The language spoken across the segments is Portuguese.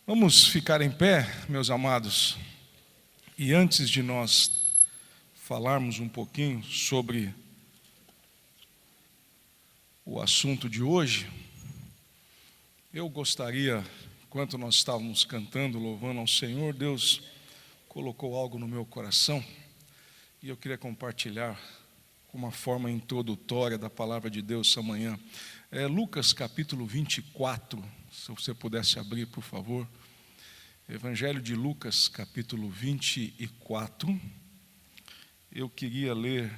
Vamos ficar em pé, meus amados, e antes de nós falarmos um pouquinho sobre o assunto de hoje, eu gostaria, enquanto nós estávamos cantando, louvando ao Senhor, Deus colocou algo no meu coração e eu queria compartilhar com uma forma introdutória da palavra de Deus essa manhã. Lucas capítulo 24, se você pudesse abrir, por favor. Evangelho de Lucas capítulo 24. Eu queria ler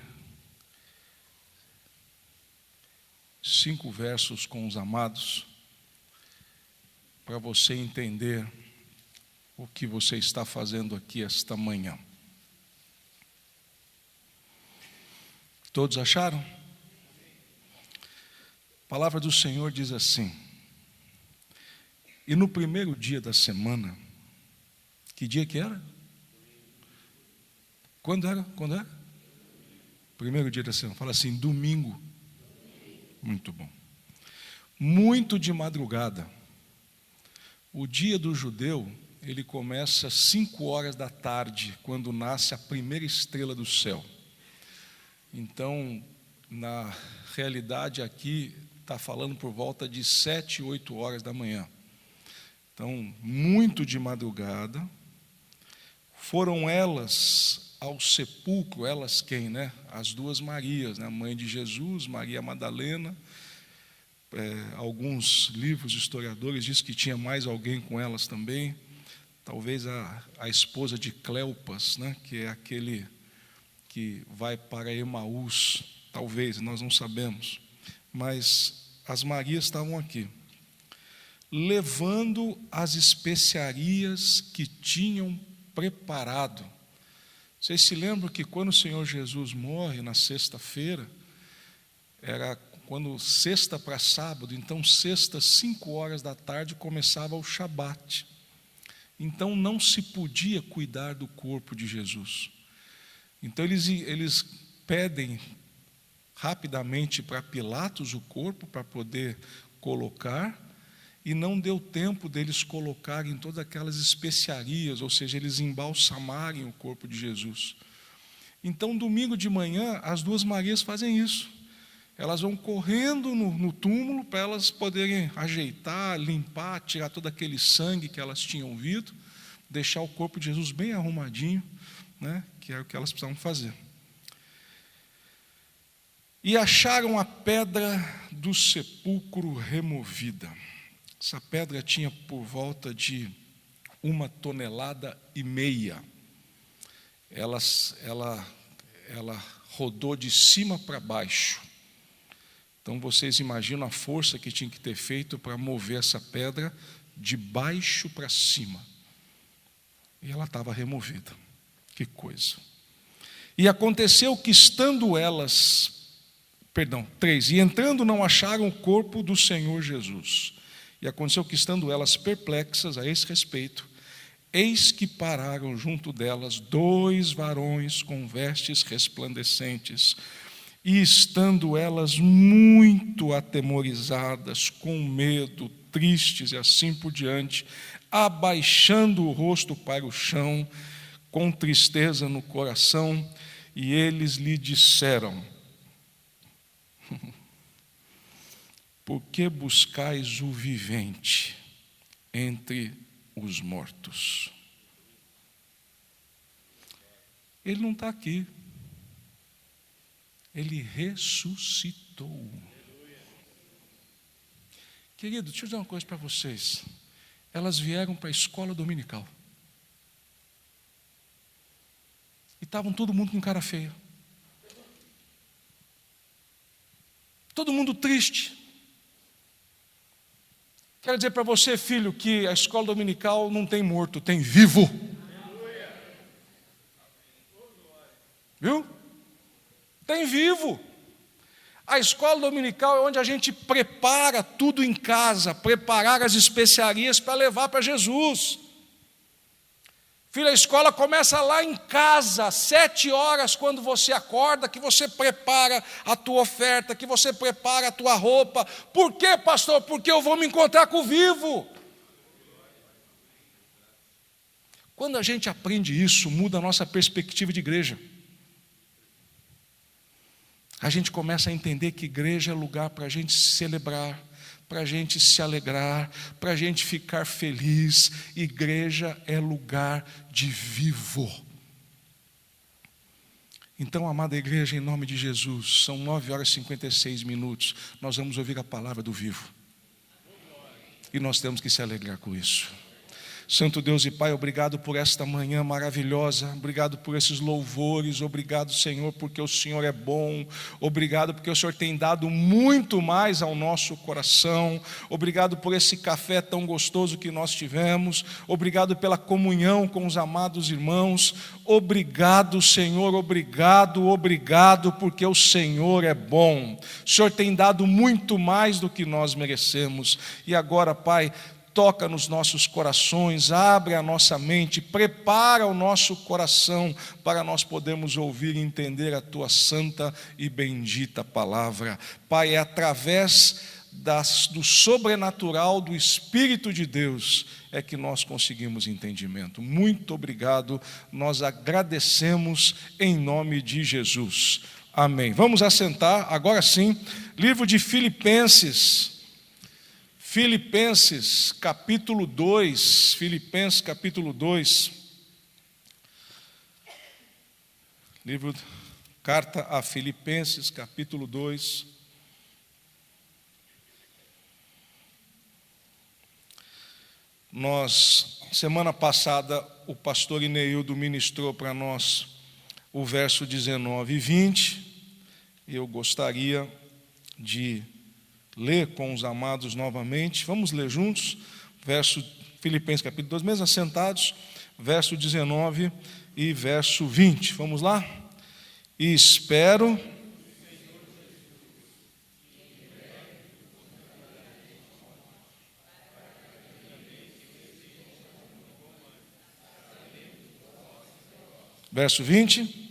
5 versos com os amados, para você entender o que você está fazendo aqui esta manhã. Todos acharam? A palavra do Senhor diz assim: e no primeiro dia da semana, que dia que era? Quando era? Primeiro dia da semana, fala assim, domingo. Muito bom. Muito de madrugada. O dia do judeu, ele começa às 5 horas da tarde, quando nasce a primeira estrela do céu. Então, na realidade aqui, está falando por volta de 7, 8 horas da manhã. Então, muito de madrugada, foram elas ao sepulcro, elas quem, né? As duas Marias, né? A mãe de Jesus, Maria Madalena. Alguns livros historiadores dizem que tinha mais alguém com elas também. Talvez a esposa de Cleopas, né? Que é aquele que vai para Emaús. Talvez, nós não sabemos. Mas as Marias estavam aqui, levando as especiarias que tinham preparado. Vocês se lembram que quando o Senhor Jesus morre na sexta-feira, era quando sexta para sábado, então sexta, 5 horas da tarde, começava o Shabat. Então não se podia cuidar do corpo de Jesus. Então eles pedem rapidamente para Pilatos o corpo para poder colocar, e não deu tempo deles colocarem todas aquelas especiarias, ou seja, eles embalsamarem o corpo de Jesus. Então, domingo de manhã, as duas Marias fazem isso. Elas vão correndo no túmulo para elas poderem ajeitar, limpar, tirar todo aquele sangue que elas tinham visto, deixar o corpo de Jesus bem arrumadinho, né, que é o que elas precisavam fazer. E acharam a pedra do sepulcro removida. Essa pedra tinha por volta de 1,5 toneladas. Ela rodou de cima para baixo. Então vocês imaginam a força que tinha que ter feito para mover essa pedra de baixo para cima. E ela estava removida. Que coisa. E aconteceu que e entrando não acharam o corpo do Senhor Jesus. E aconteceu que, estando elas perplexas a esse respeito, eis que pararam junto delas 2 varões com vestes resplandecentes, e estando elas muito atemorizadas, com medo, tristes e assim por diante, abaixando o rosto para o chão, com tristeza no coração, e eles lhe disseram: por que buscais o vivente entre os mortos? Ele não está aqui. Ele ressuscitou. Querido, deixa eu dizer uma coisa para vocês. Elas vieram para a escola dominical. E estavam todo mundo com cara feia. Todo mundo triste. Quero dizer para você, filho, que a escola dominical não tem morto, tem vivo. Viu? Tem vivo. A escola dominical é onde a gente prepara tudo em casa, preparar as especiarias para levar para Jesus. Filho, a escola começa lá em casa, às 7 horas, quando você acorda, que você prepara a tua oferta, que você prepara a tua roupa. Por quê, pastor? Porque eu vou me encontrar com o vivo. Quando a gente aprende isso, muda a nossa perspectiva de igreja. A gente começa a entender que igreja é lugar para a gente celebrar, para a gente se alegrar, para a gente ficar feliz. Igreja é lugar de vivo. Então, amada igreja, em nome de Jesus, são 9h56, nós vamos ouvir a palavra do vivo. E nós temos que se alegrar com isso. Santo Deus e Pai, obrigado por esta manhã maravilhosa, obrigado por esses louvores, obrigado, Senhor, porque o Senhor é bom, obrigado porque o Senhor tem dado muito mais ao nosso coração, obrigado por esse café tão gostoso que nós tivemos, obrigado pela comunhão com os amados irmãos, obrigado, Senhor, obrigado, porque o Senhor é bom, o Senhor tem dado muito mais do que nós merecemos, e agora, Pai, toca nos nossos corações, abre a nossa mente, prepara o nosso coração para nós podermos ouvir e entender a Tua santa e bendita palavra. Pai, é através do sobrenatural do Espírito de Deus é que nós conseguimos entendimento. Muito obrigado, nós agradecemos em nome de Jesus. Amém. Vamos assentar, agora sim, livro de Filipenses capítulo 2, Filipenses capítulo 2, carta a Filipenses capítulo 2, semana passada, o pastor Ineildo ministrou para nós o verso 19 e 20, e eu gostaria de ler com os amados novamente. Vamos ler juntos, Filipenses capítulo 2, mesmo assentados, verso 19 e verso 20. Vamos lá? E espero verso 20.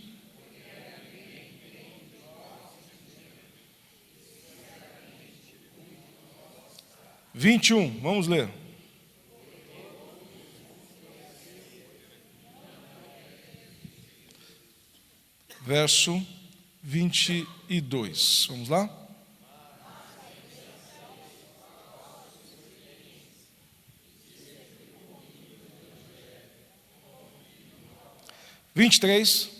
21, vamos ler. Verso 22, vamos lá? Vinte e três.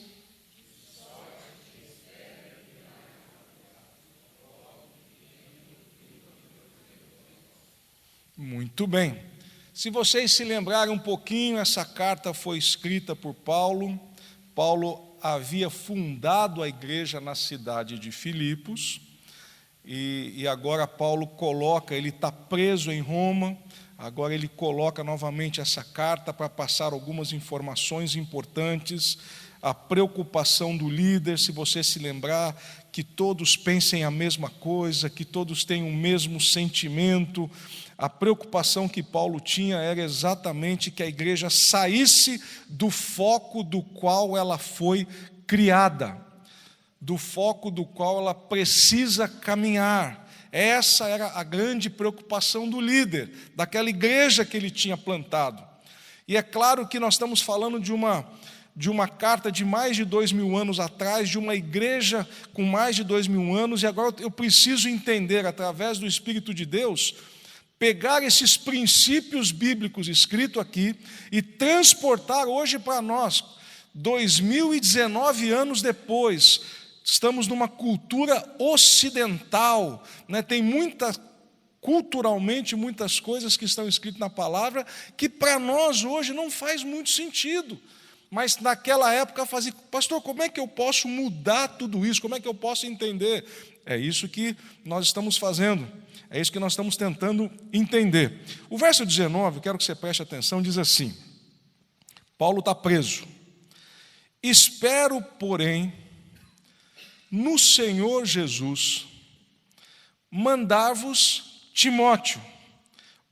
Muito bem. Se vocês se lembrarem um pouquinho, essa carta foi escrita por Paulo. Paulo havia fundado a igreja na cidade de Filipos, e agora Paulo coloca, ele está preso em Roma, agora ele coloca novamente essa carta para passar algumas informações importantes, a preocupação do líder, se você se lembrar, que todos pensem a mesma coisa, que todos tenham o mesmo sentimento. A preocupação que Paulo tinha era exatamente que a igreja saísse do foco do qual ela foi criada, do foco do qual ela precisa caminhar. Essa era a grande preocupação do líder, daquela igreja que ele tinha plantado. E é claro que nós estamos falando de uma carta de mais de 2000 anos atrás, de uma igreja com mais de 2000 anos, e agora eu preciso entender, através do Espírito de Deus, pegar esses princípios bíblicos escritos aqui e transportar hoje para nós, 2019 anos depois. Estamos numa cultura ocidental, né? Tem culturalmente muitas coisas que estão escritas na palavra que para nós hoje não faz muito sentido. Mas naquela época fazia, pastor, como é que eu posso mudar tudo isso? Como é que eu posso entender? É isso que nós estamos fazendo, é isso que nós estamos tentando entender. O verso 19, eu quero que você preste atenção, diz assim: Paulo está preso. Espero, porém, no Senhor Jesus, mandar-vos Timóteo,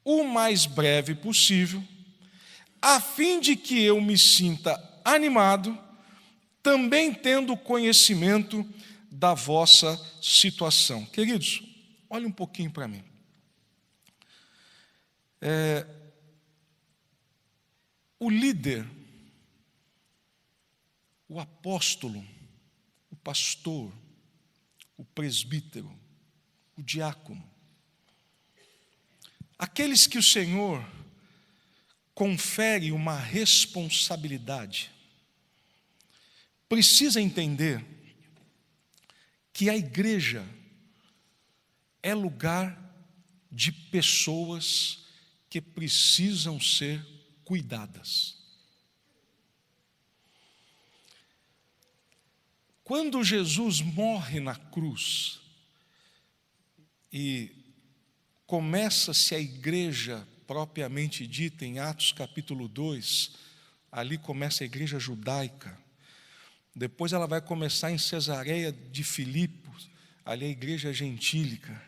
o mais breve possível, a fim de que eu me sinta animado, também tendo conhecimento da vossa situação. Queridos, olhem um pouquinho para mim. O líder, o apóstolo, o pastor, o presbítero, o diácono, aqueles que o Senhor confere uma responsabilidade, precisa entender que a igreja é lugar de pessoas que precisam ser cuidadas. Quando Jesus morre na cruz e começa-se a igreja propriamente dita em Atos capítulo 2, ali começa a igreja judaica. Depois ela vai começar em Cesareia de Filipos, ali a igreja gentílica.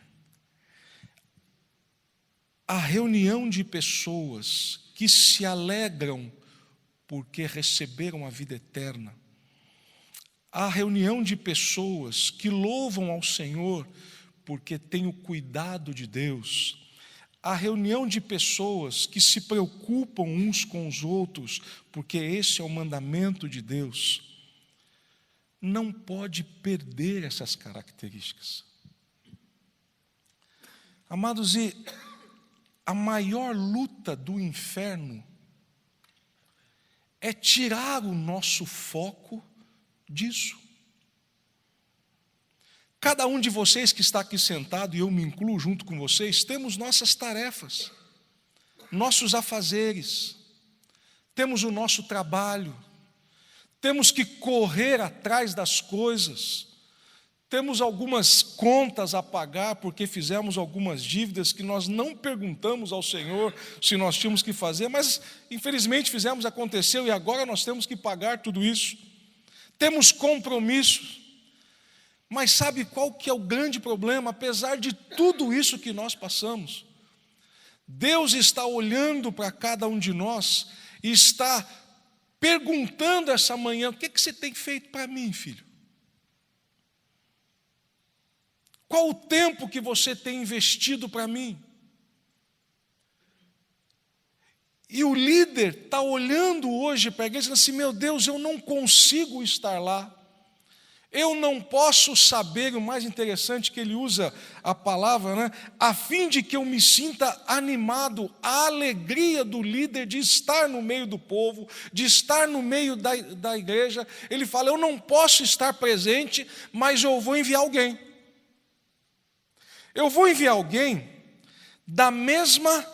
A reunião de pessoas que se alegram porque receberam a vida eterna. A reunião de pessoas que louvam ao Senhor porque têm o cuidado de Deus. A reunião de pessoas que se preocupam uns com os outros, porque esse é o mandamento de Deus. Não pode perder essas características. Amados, e a maior luta do inferno é tirar o nosso foco disso. Cada um de vocês que está aqui sentado, e eu me incluo junto com vocês, temos nossas tarefas, nossos afazeres, temos o nosso trabalho, temos que correr atrás das coisas, temos algumas contas a pagar porque fizemos algumas dívidas que nós não perguntamos ao Senhor se nós tínhamos que fazer, mas infelizmente fizemos, aconteceu e agora nós temos que pagar tudo isso. Temos compromissos. Mas sabe qual que é o grande problema? Apesar de tudo isso que nós passamos, Deus está olhando para cada um de nós e está perguntando essa manhã: o que você tem feito para mim, filho? Qual o tempo que você tem investido para mim? E o líder está olhando hoje para a igreja e dizendo assim: meu Deus, eu não consigo estar lá. Eu não posso saber, o mais interessante que ele usa a palavra, né? A fim de que eu me sinta animado, a alegria do líder de estar no meio do povo, de estar no meio da igreja. Ele fala: eu não posso estar presente, mas eu vou enviar alguém. Eu vou enviar alguém da mesma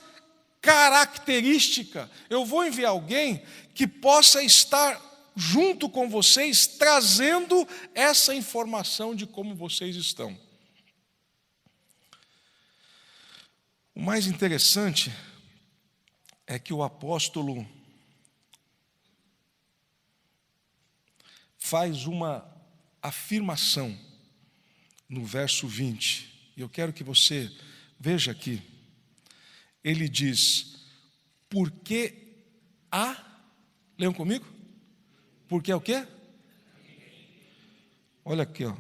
característica. Eu vou enviar alguém que possa estar junto com vocês, trazendo essa informação de como vocês estão. O mais interessante é que o apóstolo faz uma afirmação no verso 20, e eu quero que você veja aqui. Ele diz: porque leiam comigo? Porque é o quê? Olha aqui, ó.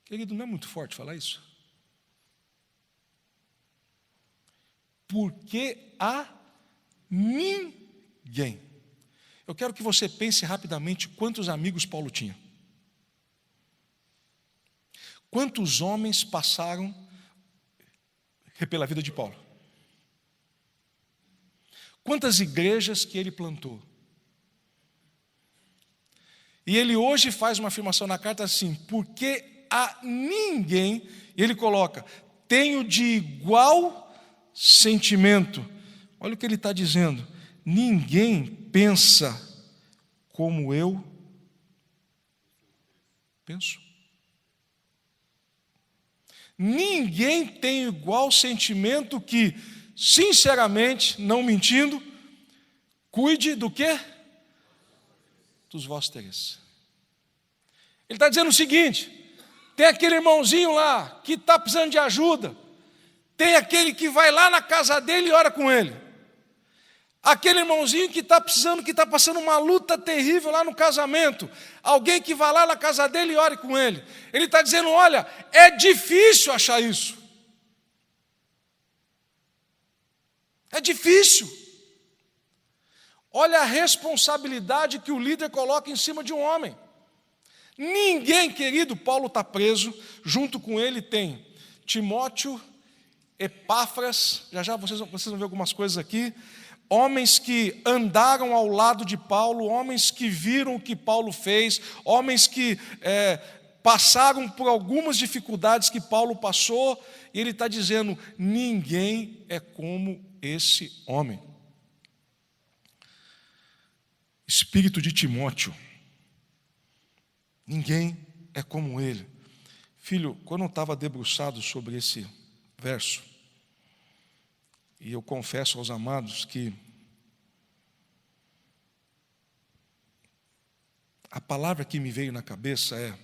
Querido, não é muito forte falar isso? Porque a ninguém. Eu quero que você pense rapidamente quantos amigos Paulo tinha. Quantos homens passaram pela vida de Paulo? Quantas igrejas que ele plantou? E ele hoje faz uma afirmação na carta assim: porque a ninguém, e ele coloca, tenho de igual sentimento. Olha o que ele está dizendo: ninguém pensa como eu penso. Ninguém tem igual sentimento que, sinceramente, não mentindo, cuide do quê? Dos vossos interesses. Ele está dizendo o seguinte: tem aquele irmãozinho lá que está precisando de ajuda, Tem aquele que vai lá na casa dele e ora com ele. Aquele irmãozinho que está precisando, que está passando uma luta terrível lá no casamento. Alguém que vai lá na casa dele e ore com ele. Ele está dizendo, olha, é difícil achar isso. É difícil. Olha a responsabilidade que o líder coloca em cima de um homem. Ninguém, querido, Paulo está preso, junto com ele tem Timóteo, Epáfras, já vocês vão ver algumas coisas aqui, homens que andaram ao lado de Paulo, homens que viram o que Paulo fez, homens que passaram por algumas dificuldades que Paulo passou, e ele está dizendo, ninguém é como esse homem. Espírito de Timóteo, ninguém é como ele. Filho, quando eu estava debruçado sobre esse verso, e eu confesso aos amados que a palavra que me veio na cabeça é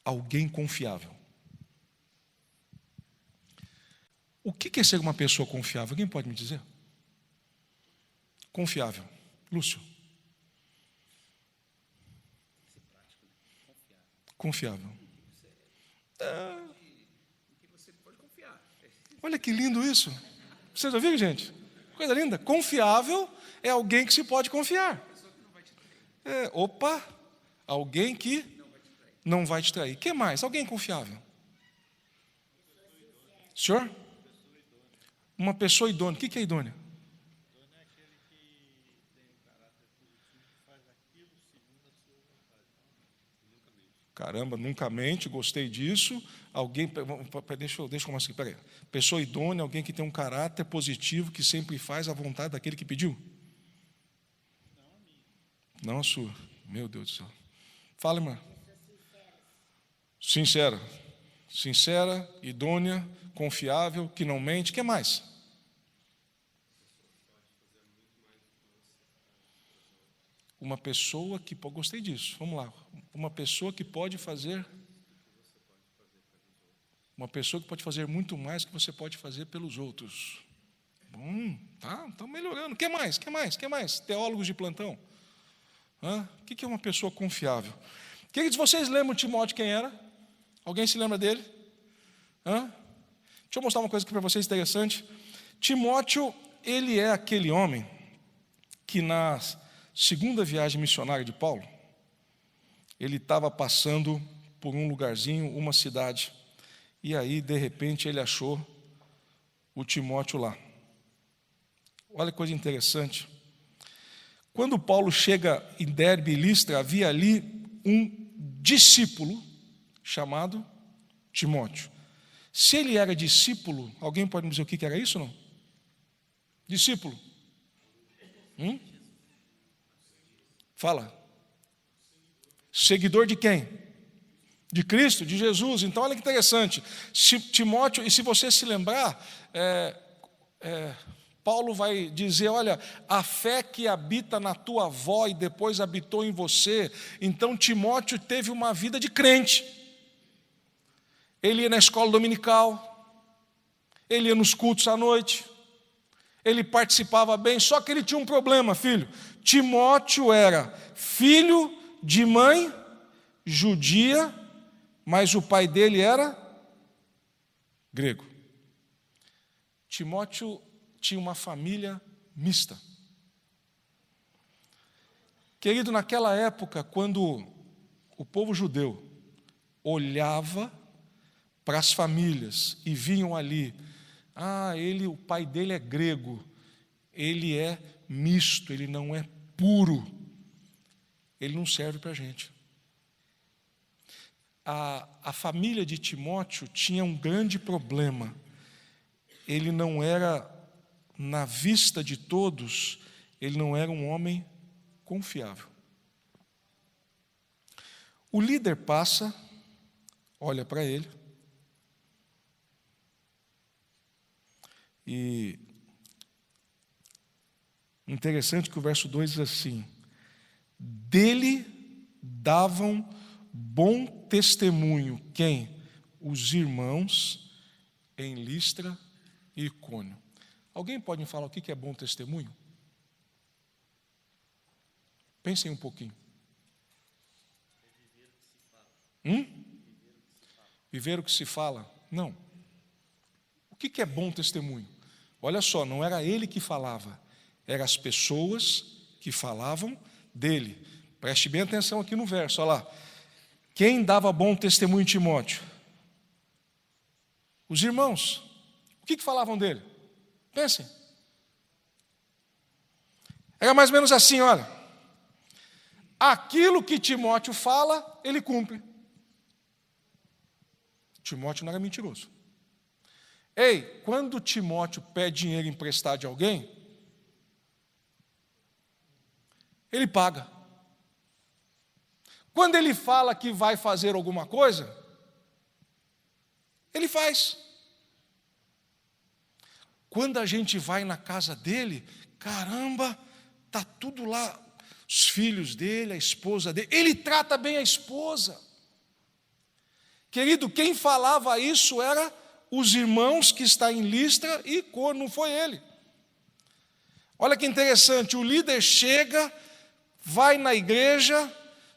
alguém confiável. O que é ser uma pessoa confiável? Alguém pode me dizer? Confiável. Lúcio. Confiável. Olha que lindo isso. Vocês já viram, gente? Coisa linda. Confiável é alguém que se pode confiar. Alguém que não vai te trair. O que mais? Alguém confiável. Senhor? Uma pessoa idônea. O que é idônea? Idônea é aquele que tem um caráter positivo e faz aquilo segundo a sua vontade. Nunca mente. Caramba, nunca mente, gostei disso. Alguém, deixa eu começar aqui, peraí. Pessoa idônea, alguém que tem um caráter positivo, que sempre faz a vontade daquele que pediu? Não a minha. Não a sua. Meu Deus do céu. Fala, irmã. Sincera. Sincera, idônea, confiável, que não mente. O que mais? Uma pessoa que... Gostei disso. Vamos lá. Uma pessoa que pode fazer... Uma pessoa que pode fazer muito mais do que você pode fazer pelos outros. Bom, tá, estão melhorando. O que mais? Teólogos de plantão. O que é uma pessoa confiável? Queridos, vocês lembram Timóteo quem era? Alguém se lembra dele? Deixa eu mostrar uma coisa aqui para vocês interessante. Timóteo, ele é aquele homem que na segunda viagem missionária de Paulo, ele estava passando por um lugarzinho, uma cidade, e aí, de repente, ele achou o Timóteo lá. Olha que coisa interessante. Quando Paulo chega em Derbe e Listra, havia ali um discípulo chamado Timóteo. Se ele era discípulo, alguém pode me dizer o que era isso ou não? Discípulo. Fala. Seguidor de quem? De Cristo, de Jesus. Então, olha que interessante. Timóteo, e se você se lembrar, Paulo vai dizer, olha, a fé que habita na tua avó e depois habitou em você. Então, Timóteo teve uma vida de crente. Ele ia na escola dominical, ele ia nos cultos à noite, ele participava bem, só que ele tinha um problema, filho. Timóteo era filho de mãe judia, mas o pai dele era grego. Timóteo tinha uma família mista. Querido, naquela época, quando o povo judeu olhava para as famílias e vinham ali, o pai dele é grego, ele é misto, ele não é puro, ele não serve para a gente. A família de Timóteo tinha um grande problema. Ele não era, na vista de todos, ele não era um homem confiável. O líder passa, olha para ele, e interessante que o verso 2 diz assim: dele davam bom testemunho quem? Os irmãos em Listra e Icônio. Alguém pode me falar o que é bom testemunho? Pensem um pouquinho. Viver o que se fala? Não. O que é bom testemunho? Olha só, não era ele que falava, eram as pessoas que falavam dele. Preste bem atenção aqui no verso, olha lá. Quem dava bom testemunho em Timóteo? Os irmãos. O que falavam dele? Pensem. Era mais ou menos assim, olha. Aquilo que Timóteo fala, ele cumpre. Timóteo não era mentiroso. Ei, quando Timóteo pede dinheiro emprestado de alguém, ele paga. Quando ele fala que vai fazer alguma coisa, ele faz. Quando a gente vai na casa dele, caramba, está tudo lá, os filhos dele, a esposa dele, ele trata bem a esposa. Querido, quem falava isso era os irmãos que está em Listra e Icônio, não foi ele. Olha que interessante, o líder chega, vai na igreja,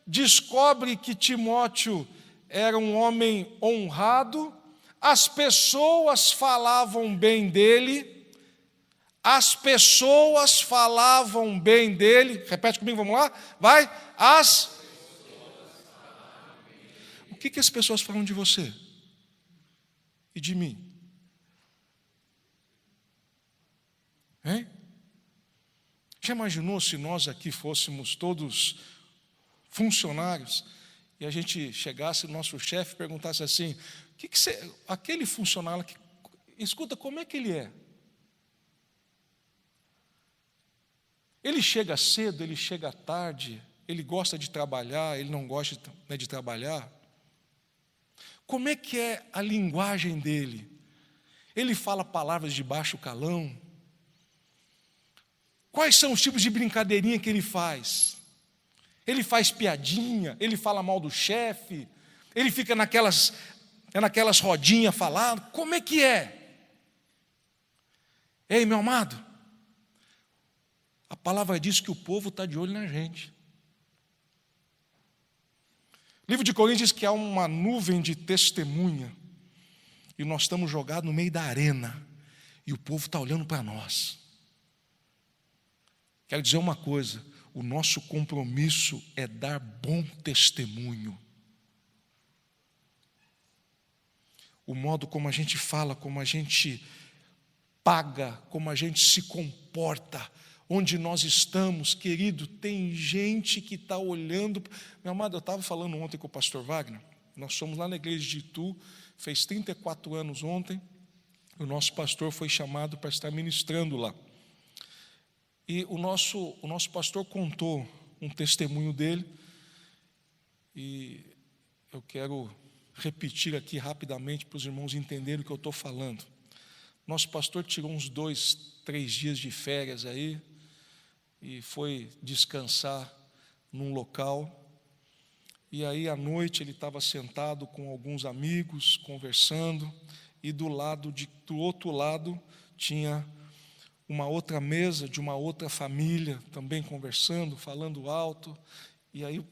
descobre que Timóteo era um homem honrado, as pessoas falavam bem dele, repete comigo, vamos lá, vai, O que as pessoas falam de você? E de mim? Hein? Já imaginou se nós aqui fôssemos todos funcionários e a gente chegasse, o nosso chefe perguntasse assim, aquele funcionário, escuta, como é que ele é? Ele chega cedo, ele chega tarde, ele gosta de trabalhar, ele não gosta de trabalhar? Como é que é a linguagem dele? Ele fala palavras de baixo calão? Quais são os tipos de brincadeirinha que ele faz? Ele faz piadinha, ele fala mal do chefe, ele fica naquelas rodinhas falando, como é que é? Ei, meu amado, a palavra diz que o povo está de olho na gente. O livro de Coríntios diz que há uma nuvem de testemunha, e nós estamos jogados no meio da arena, e o povo está olhando para nós. Quero dizer uma coisa, o nosso compromisso é dar bom testemunho. O modo como a gente fala, como a gente paga, como a gente se comporta, onde nós estamos, querido, tem gente que está olhando. Meu amado, eu estava falando ontem com o pastor Wagner, nós somos lá na igreja de Itu, fez 34 anos ontem, o nosso pastor foi chamado para estar ministrando lá. E o nosso pastor contou um testemunho dele, e eu quero repetir aqui rapidamente para os irmãos entenderem o que eu estou falando. Nosso pastor tirou uns 2, 3 dias de férias aí, e foi descansar num local, e aí à noite ele estava sentado com alguns amigos, conversando, e do outro lado tinha uma outra mesa de uma outra família, também conversando, falando alto, e aí o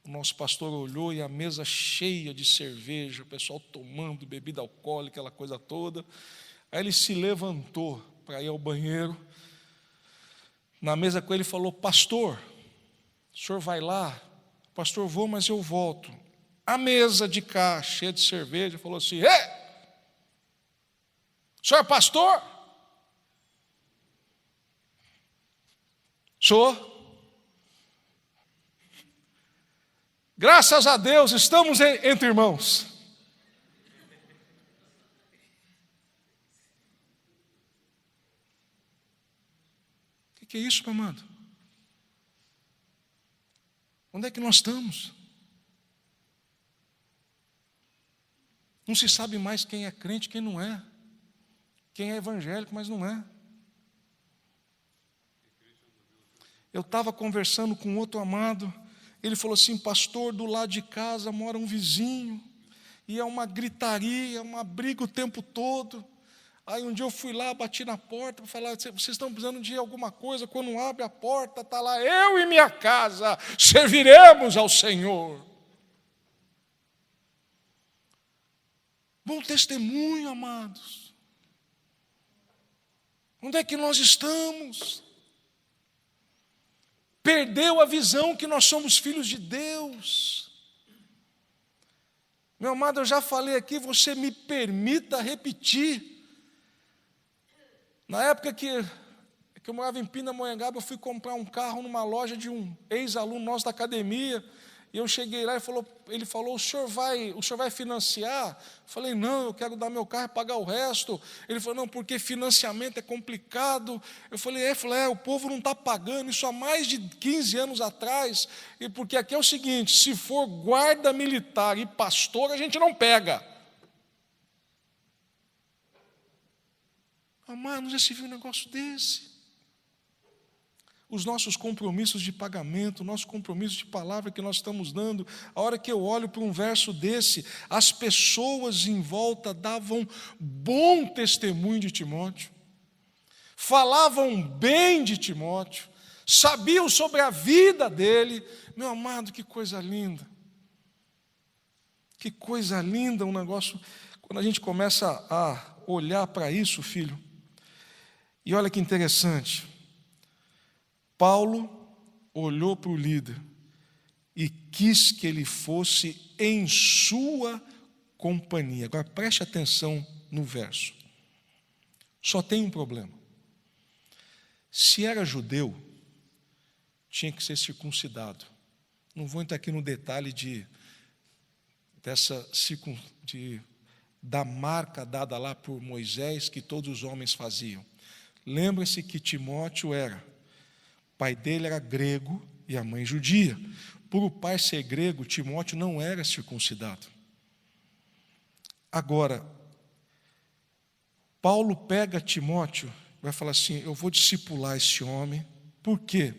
nosso pastor olhou e a mesa cheia de cerveja, o pessoal tomando bebida alcoólica, aquela coisa toda. Aí ele se levantou para ir ao banheiro, na mesa com ele falou, pastor, o senhor vai lá? Pastor, vou, mas eu volto. A mesa de cá, cheia de cerveja, falou assim, ei, o senhor é pastor? Sou. Graças a Deus, estamos entre irmãos. O que é isso, meu amado? Onde é que nós estamos? Não se sabe mais quem é crente e quem não é. Quem é evangélico, mas não é. Eu estava conversando com outro amado, ele falou assim, pastor, do lado de casa mora um vizinho, e é uma gritaria, uma briga o tempo todo. Aí um dia eu fui lá, bati na porta para falar: vocês estão precisando de alguma coisa? Quando abre a porta, está lá: eu e minha casa serviremos ao Senhor. Bom testemunho, amados. Onde é que nós estamos? Perdeu a visão que nós somos filhos de Deus. Meu amado, eu já falei aqui, você me permita repetir. Na época que eu morava em Pindamonhangaba, eu fui comprar um carro numa loja de um ex-aluno nosso da academia, e eu cheguei lá e ele falou: o senhor vai financiar? Eu falei: não, eu quero dar meu carro e pagar o resto. Ele falou: não, porque financiamento é complicado. Eu falei: o povo não está pagando isso há mais de 15 anos atrás, e porque aqui é o seguinte: se for guarda militar e pastor, a gente não pega. Amado, já se viu um negócio desse? Os nossos compromissos de pagamento, o nosso compromisso de palavra que nós estamos dando, a hora que eu olho para um verso desse, as pessoas em volta davam bom testemunho de Timóteo, falavam bem de Timóteo, sabiam sobre a vida dele. Meu amado, que coisa linda! Que coisa linda um negócio, quando a gente começa a olhar para isso, filho. E olha que interessante, Paulo olhou para o líder e quis que ele fosse em sua companhia. Agora preste atenção no verso. Só tem um problema. Se era judeu, tinha que ser circuncidado. Não vou entrar aqui no detalhe da marca dada lá por Moisés, que todos os homens faziam. Lembre-se que Timóteo o pai dele era grego e a mãe judia. Por o pai ser grego, Timóteo não era circuncidado. Agora, Paulo pega Timóteo, vai falar assim: eu vou discipular esse homem. Por quê?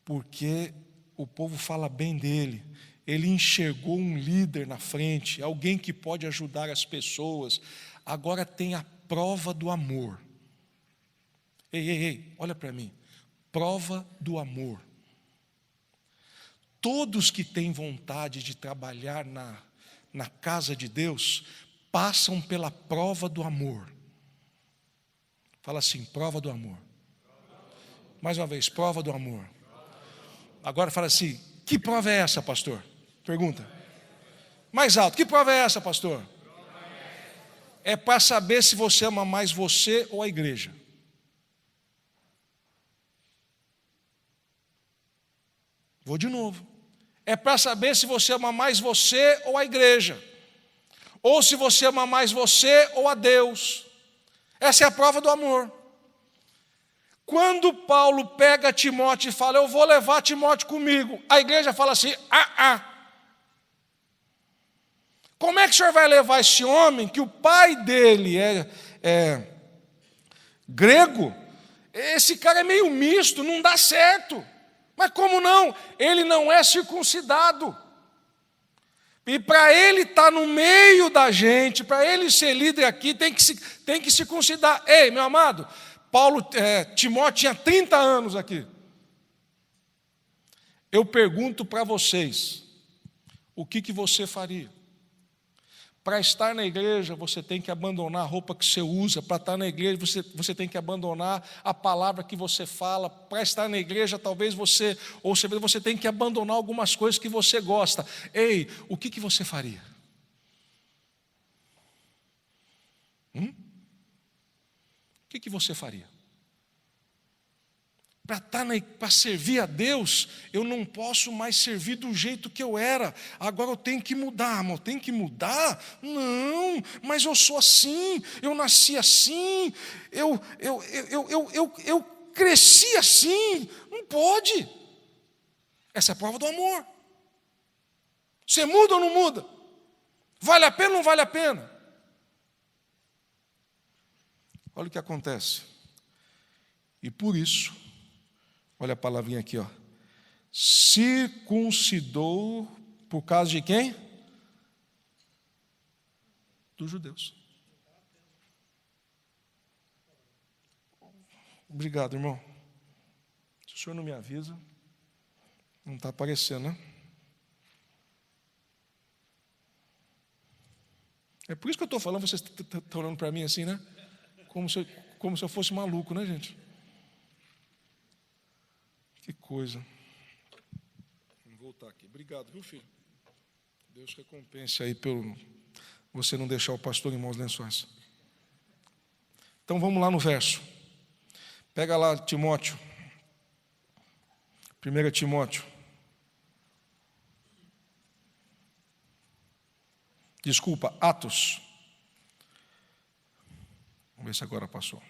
Porque o povo fala bem dele. Ele enxergou um líder na frente, alguém que pode ajudar as pessoas. Agora tem a prova do amor. Ei, olha para mim. Prova do amor. Todos que têm vontade de trabalhar na casa de Deus passam pela prova do amor. Fala assim: prova do amor. Mais uma vez, prova do amor. Agora fala assim: que prova é essa, pastor? Pergunta. Mais alto: que prova é essa, pastor? É para saber se você ama mais você ou a igreja. Vou de novo. É para saber se você ama mais você ou a igreja, ou se você ama mais você ou a Deus. Essa é a prova do amor. Quando Paulo pega Timóteo e fala: eu vou levar Timóteo comigo, a igreja fala assim: como é que o senhor vai levar esse homem, que o pai dele é grego? Esse cara é meio misto, não dá certo. Mas como não? Ele não é circuncidado. E para ele estar no meio da gente, para ele ser líder aqui, tem que circuncidar. Ei, meu amado, Timóteo tinha 30 anos aqui. Eu pergunto para vocês, o que você faria? Para estar na igreja, você tem que abandonar a roupa que você usa. Para estar na igreja, você tem que abandonar a palavra que você fala. Para estar na igreja, talvez você tem que abandonar algumas coisas que você gosta. Ei, o que você faria? O que você faria? Para servir a Deus, eu não posso mais servir do jeito que eu era. Agora eu tenho que mudar, amor. Tem que mudar? Não, mas eu sou assim, eu nasci assim, eu cresci assim. Não pode. Essa é a prova do amor. Você muda ou não muda? Vale a pena ou não vale a pena? Olha o que acontece. E por isso, olha a palavrinha aqui, ó. Circuncidou por causa de quem? dos judeus. Obrigado, irmão. Se o senhor não me avisa, não está aparecendo, né? É por isso que eu estou falando, vocês estão olhando para mim assim, né? Como se eu fosse maluco, né, gente? Que coisa. Vou voltar aqui. Obrigado, viu, filho? Deus recompense aí pelo você não deixar o pastor em mãos lençóis. Então vamos lá no verso. Pega lá Timóteo. 1 Timóteo. Desculpa, Atos. Vamos ver se agora passou.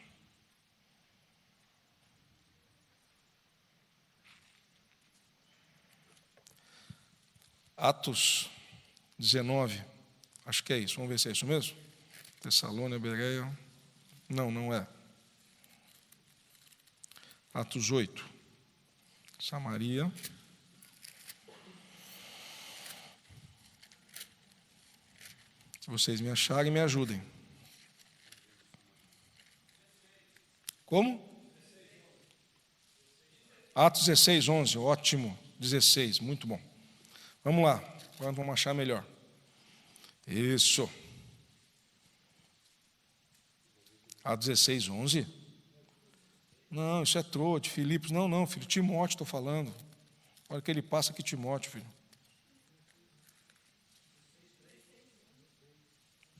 Atos 19. Acho que é isso. Vamos ver se é isso mesmo. Tessalônica, Bereia. Não, não é. Atos 8. Samaria. Se vocês me acharem, me ajudem. Como? Atos 16, 11. Ótimo. 16, muito bom. Vamos lá. Agora vamos achar melhor. Isso. Atos 16, 11. Não, isso é trote, Filipos. Não, filho, Timóteo estou falando. Olha que ele passa aqui, Timóteo, filho.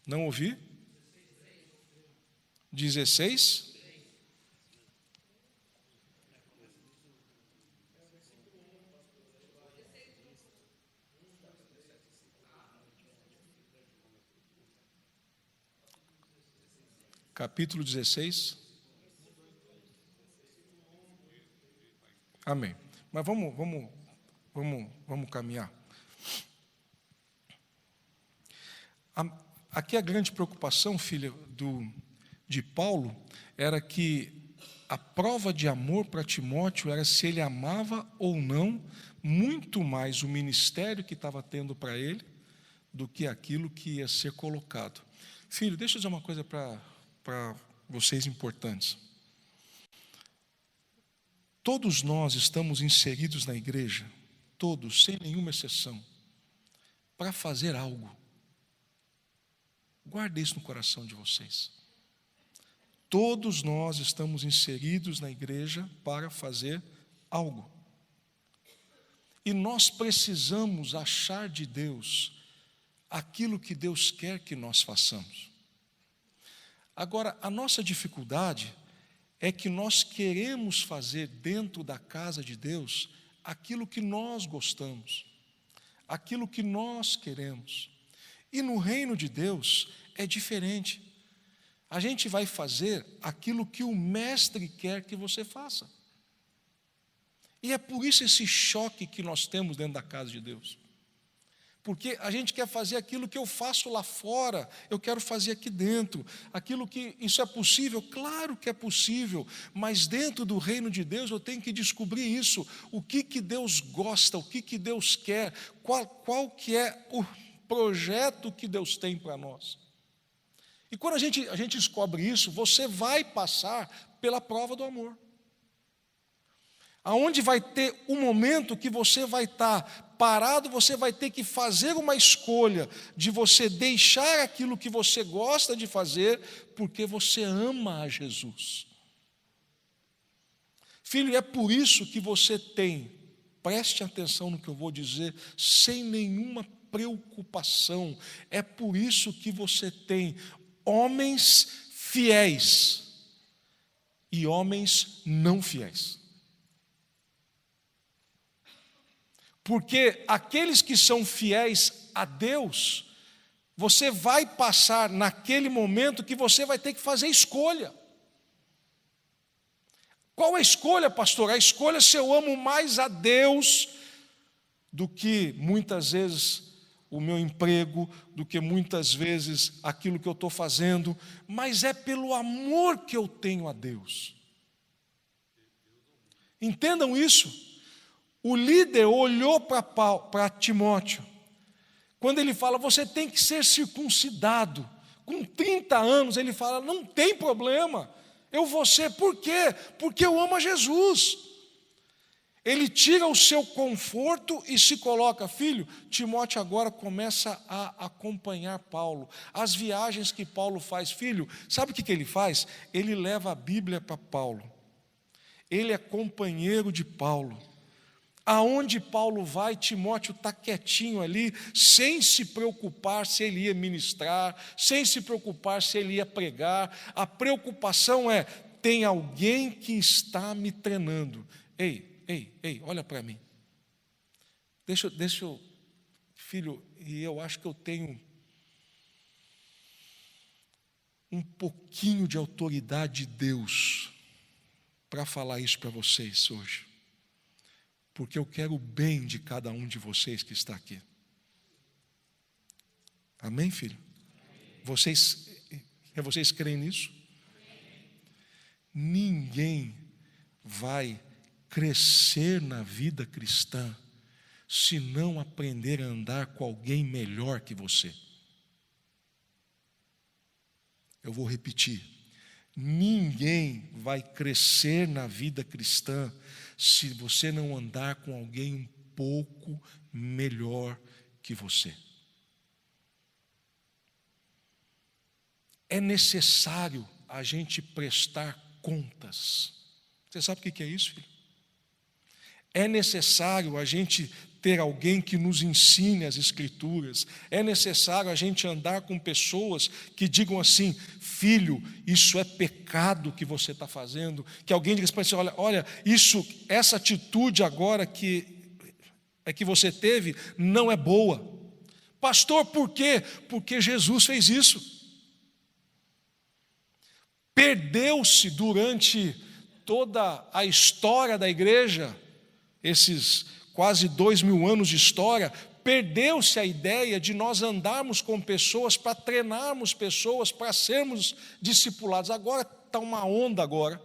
Não ouvi? 16? Capítulo 16. Amém. Mas vamos caminhar. Aqui a grande preocupação, filha, de Paulo, era que a prova de amor para Timóteo era se ele amava ou não, muito mais o ministério que estava tendo para ele, do que aquilo que ia ser colocado. Filho, deixa eu dizer uma coisa para vocês importantes. Todos nós estamos inseridos na igreja, todos, sem nenhuma exceção, para fazer algo. Guarde isso no coração de vocês. Todos nós estamos inseridos na igreja para fazer algo. E nós precisamos achar de Deus aquilo que Deus quer que nós façamos. Agora, a nossa dificuldade é que nós queremos fazer dentro da casa de Deus aquilo que nós gostamos, aquilo que nós queremos. E no reino de Deus é diferente. A gente vai fazer aquilo que o mestre quer que você faça. E é por isso esse choque que nós temos dentro da casa de Deus. Porque a gente quer fazer aquilo que eu faço lá fora, eu quero fazer aqui dentro. Aquilo que, isso é possível? Claro que é possível, mas dentro do reino de Deus eu tenho que descobrir isso. O que Deus gosta, o que Deus quer, qual que é o projeto que Deus tem para nós. E quando a gente descobre isso, você vai passar pela prova do amor. Aonde vai ter um momento que você vai estar parado, você vai ter que fazer uma escolha de você deixar aquilo que você gosta de fazer, porque você ama a Jesus. Filho, é por isso que você tem, preste atenção no que eu vou dizer, sem nenhuma preocupação, é por isso que você tem homens fiéis e homens não fiéis. Porque aqueles que são fiéis a Deus, você vai passar naquele momento que você vai ter que fazer escolha. Qual é a escolha, pastor? A escolha é se eu amo mais a Deus do que muitas vezes o meu emprego, do que muitas vezes aquilo que eu estou fazendo, mas é pelo amor que eu tenho a Deus. Entendam isso. O líder olhou para Timóteo, quando ele fala, você tem que ser circuncidado. Com 30 anos, ele fala: não tem problema, eu vou ser. Por quê? Porque eu amo a Jesus. Ele tira o seu conforto e se coloca. Filho, Timóteo agora começa a acompanhar Paulo. As viagens que Paulo faz, filho, sabe o que ele faz? Ele leva a Bíblia para Paulo. Ele é companheiro de Paulo. Aonde Paulo vai, Timóteo está quietinho ali, sem se preocupar se ele ia ministrar, sem se preocupar se ele ia pregar. A preocupação é: tem alguém que está me treinando. Ei, olha para mim. Deixa eu, filho, e eu acho que eu tenho um pouquinho de autoridade de Deus para falar isso para vocês hoje, porque eu quero o bem de cada um de vocês que está aqui. Amém, filho? Vocês creem nisso? Ninguém vai crescer na vida cristã se não aprender a andar com alguém melhor que você. Eu vou repetir: ninguém vai crescer na vida cristã se você não andar com alguém um pouco melhor que você. É necessário a gente prestar contas. Você sabe o que é isso, filho? É necessário a gente ter alguém que nos ensine as Escrituras. É necessário a gente andar com pessoas que digam assim: filho, isso é pecado que você está fazendo. Que alguém diga para você: olha, essa atitude agora que você teve não é boa. Pastor, por quê? Porque Jesus fez isso. Perdeu-se durante toda a história da igreja, esses quase 2000 anos de história, perdeu-se a ideia de nós andarmos com pessoas para treinarmos pessoas para sermos discipulados. Agora está uma onda agora.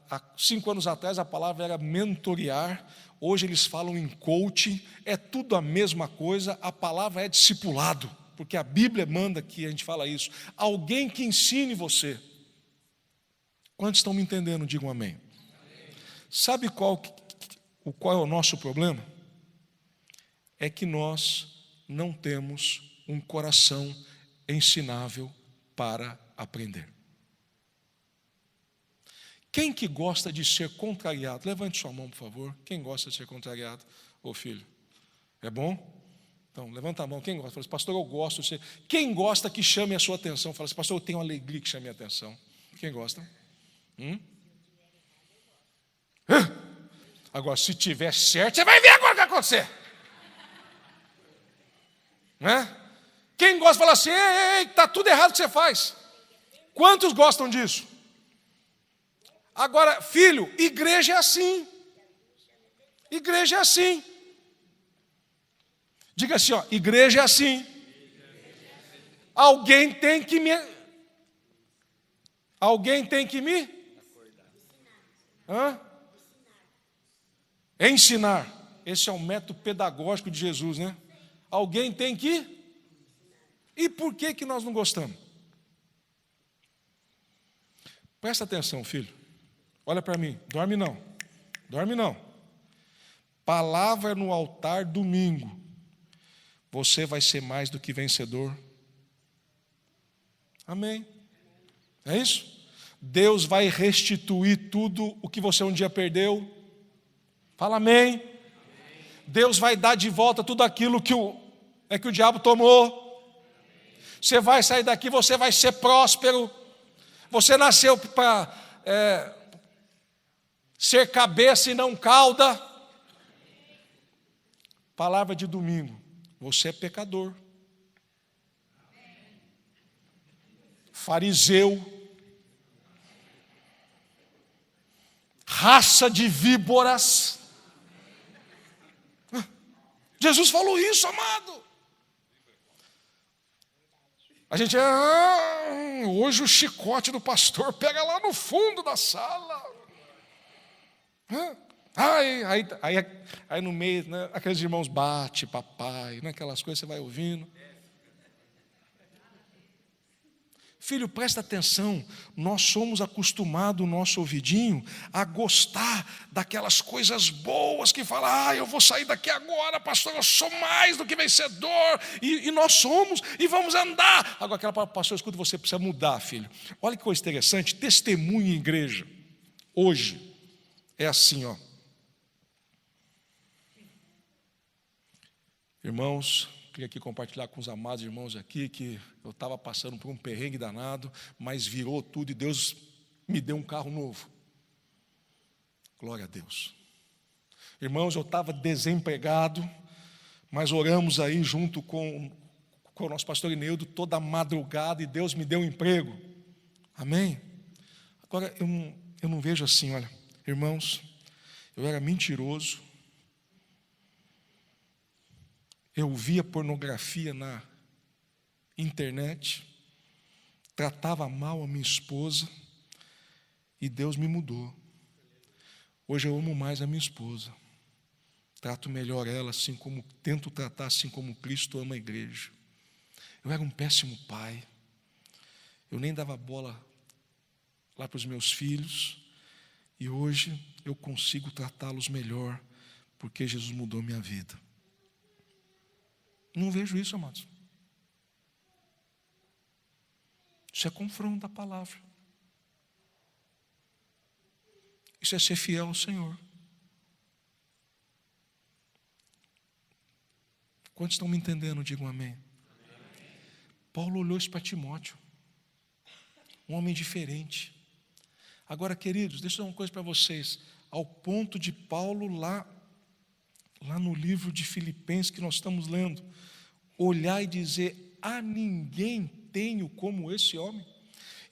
Há 5 anos atrás a palavra era mentorear, hoje eles falam em coaching, é tudo a mesma coisa, a palavra é discipulado, porque a Bíblia manda que a gente fala isso. Alguém que ensine você. Quantos estão me entendendo? Digam amém. Sabe qual é o nosso problema? É que nós não temos um coração ensinável para aprender. Quem que gosta de ser contrariado? Levante sua mão, por favor. Quem gosta de ser contrariado? Ô filho, é bom? Então, levanta a mão. Quem gosta? Fala assim: pastor, eu gosto de ser. Quem gosta que chame a sua atenção? Fala assim: pastor, eu tenho alegria que chame a atenção. Quem gosta? Agora, se tiver certo, você vai ver agora o que vai acontecer. Né? Quem gosta de falar assim: ei, está tudo errado o que você faz. Quantos gostam disso? Agora, filho, igreja é assim. Igreja é assim. Diga assim, igreja é assim. Alguém tem que me ensinar. Esse é o método pedagógico de Jesus, né? Alguém tem que. E por que nós não gostamos? Presta atenção, filho. Olha para mim. Dorme não. Palavra no altar domingo. Você vai ser mais do que vencedor. Amém. É isso? Deus vai restituir tudo o que você um dia perdeu. Fala amém. Deus vai dar de volta tudo aquilo que o diabo tomou. Você vai sair daqui, você vai ser próspero. Você nasceu para ser cabeça e não cauda. Palavra de domingo. Você é pecador. Fariseu. Raça de víboras. Jesus falou isso, amado. A gente hoje o chicote do pastor pega lá no fundo da sala. Aí no meio, né, aqueles irmãos bate, papai, né, aquelas coisas você vai ouvindo. Filho, presta atenção, nós somos acostumados, o nosso ouvidinho, a gostar daquelas coisas boas que fala, eu vou sair daqui agora, pastor, eu sou mais do que vencedor, e nós somos, e vamos andar. Agora aquela palavra, pastor, escuta, você precisa mudar, filho. Olha que coisa interessante, testemunho em igreja, hoje, é assim, Irmãos, queria aqui compartilhar com os amados irmãos aqui que eu estava passando por um perrengue danado, mas virou tudo e Deus me deu um carro novo. Glória a Deus. Irmãos, eu estava desempregado, mas oramos aí junto com o nosso pastor Ineudo toda a madrugada e Deus me deu um emprego. Amém? Agora, eu não vejo assim, olha, irmãos, eu era mentiroso, eu via pornografia na internet, tratava mal a minha esposa, e Deus me mudou. Hoje eu amo mais a minha esposa, trato melhor ela, assim como tento tratar assim como Cristo ama a igreja. Eu era um péssimo pai, eu nem dava bola lá para os meus filhos, e hoje eu consigo tratá-los melhor, porque Jesus mudou minha vida. Não vejo isso, amados. Isso é confronto da palavra. Isso é ser fiel ao Senhor. Quantos estão me entendendo? Digam amém. Paulo olhou isso para Timóteo, um homem diferente. Agora, queridos, deixa eu dar uma coisa para vocês. Ao ponto de Paulo lá no livro de Filipenses que nós estamos lendo, olhar e dizer, a ninguém tenho como esse homem.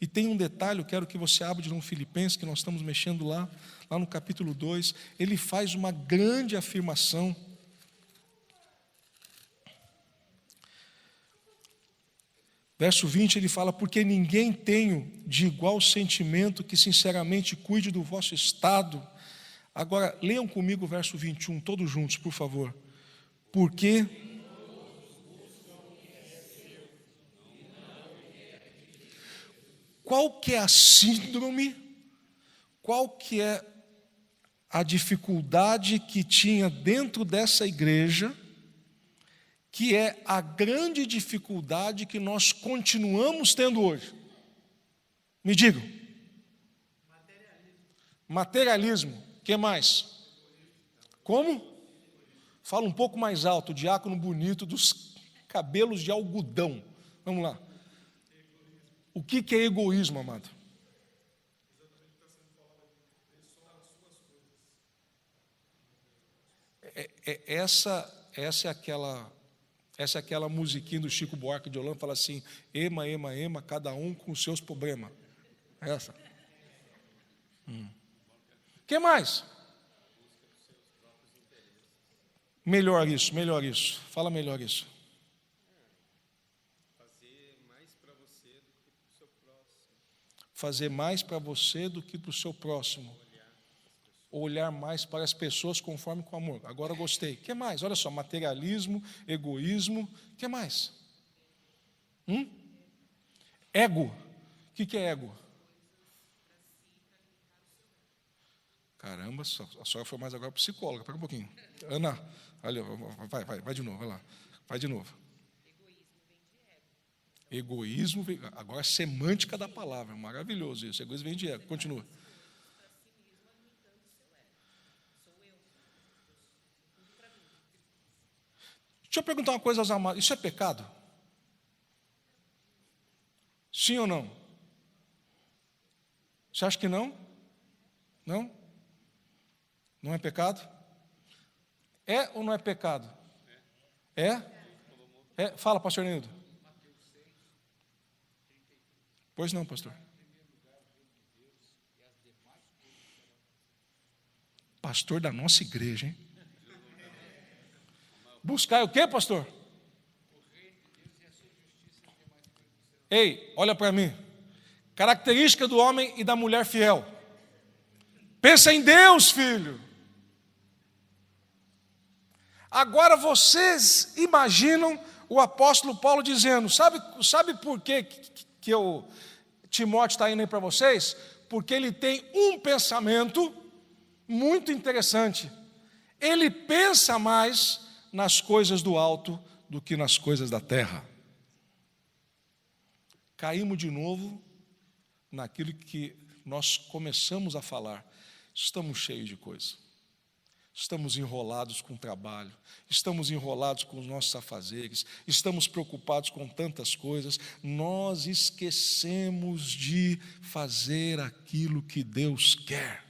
E tem um detalhe, eu quero que você abra de novo Filipenses, que nós estamos mexendo lá no capítulo 2, ele faz uma grande afirmação. Verso 20 ele fala, porque ninguém tenho de igual sentimento que sinceramente cuide do vosso estado. Agora, leiam comigo o verso 21, todos juntos, por favor. Porque qual que é a síndrome, qual que é a dificuldade que tinha dentro dessa igreja, que é a grande dificuldade que nós continuamos tendo hoje? Me digam. Materialismo. O que mais? Como? Fala um pouco mais alto, o diácono bonito dos cabelos de algodão. Vamos lá. O que é egoísmo, amado? Essa é aquela musiquinha do Chico Buarque de Holanda, fala assim, ema, ema, ema, cada um com os seus problemas. Essa. O que mais? Melhor isso. Fala melhor isso. Fazer mais para você do que para o seu próximo. Olhar mais para as pessoas conforme com amor. Agora eu gostei. O que mais? Olha só, materialismo, egoísmo. O que mais? Ego. O que é ego? Caramba, a senhora foi mais agora psicóloga. Pega um pouquinho. Ana, olha, vai de novo, vai lá. Vai de novo. Egoísmo vem, agora a semântica da palavra, maravilhoso isso. Egoísmo vem de ego. Continua. Deixa eu perguntar uma coisa aos amados. Isso é pecado? Sim ou não? Você acha que não? Não? Não é pecado? É ou não é pecado? É? Fala, pastor Nildo. Pois não, pastor. Pastor da nossa igreja, hein? Buscar o quê, pastor? Ei, olha para mim. Característica do homem e da mulher fiel. Pensa em Deus, filho. Agora vocês imaginam o apóstolo Paulo dizendo, sabe por que Timóteo está indo aí para vocês, porque ele tem um pensamento muito interessante. Ele pensa mais nas coisas do alto do que nas coisas da terra. Caímos de novo naquilo que nós começamos a falar. Estamos cheios de coisa. Estamos enrolados com o trabalho, estamos enrolados com os nossos afazeres, estamos preocupados com tantas coisas, nós esquecemos de fazer aquilo que Deus quer.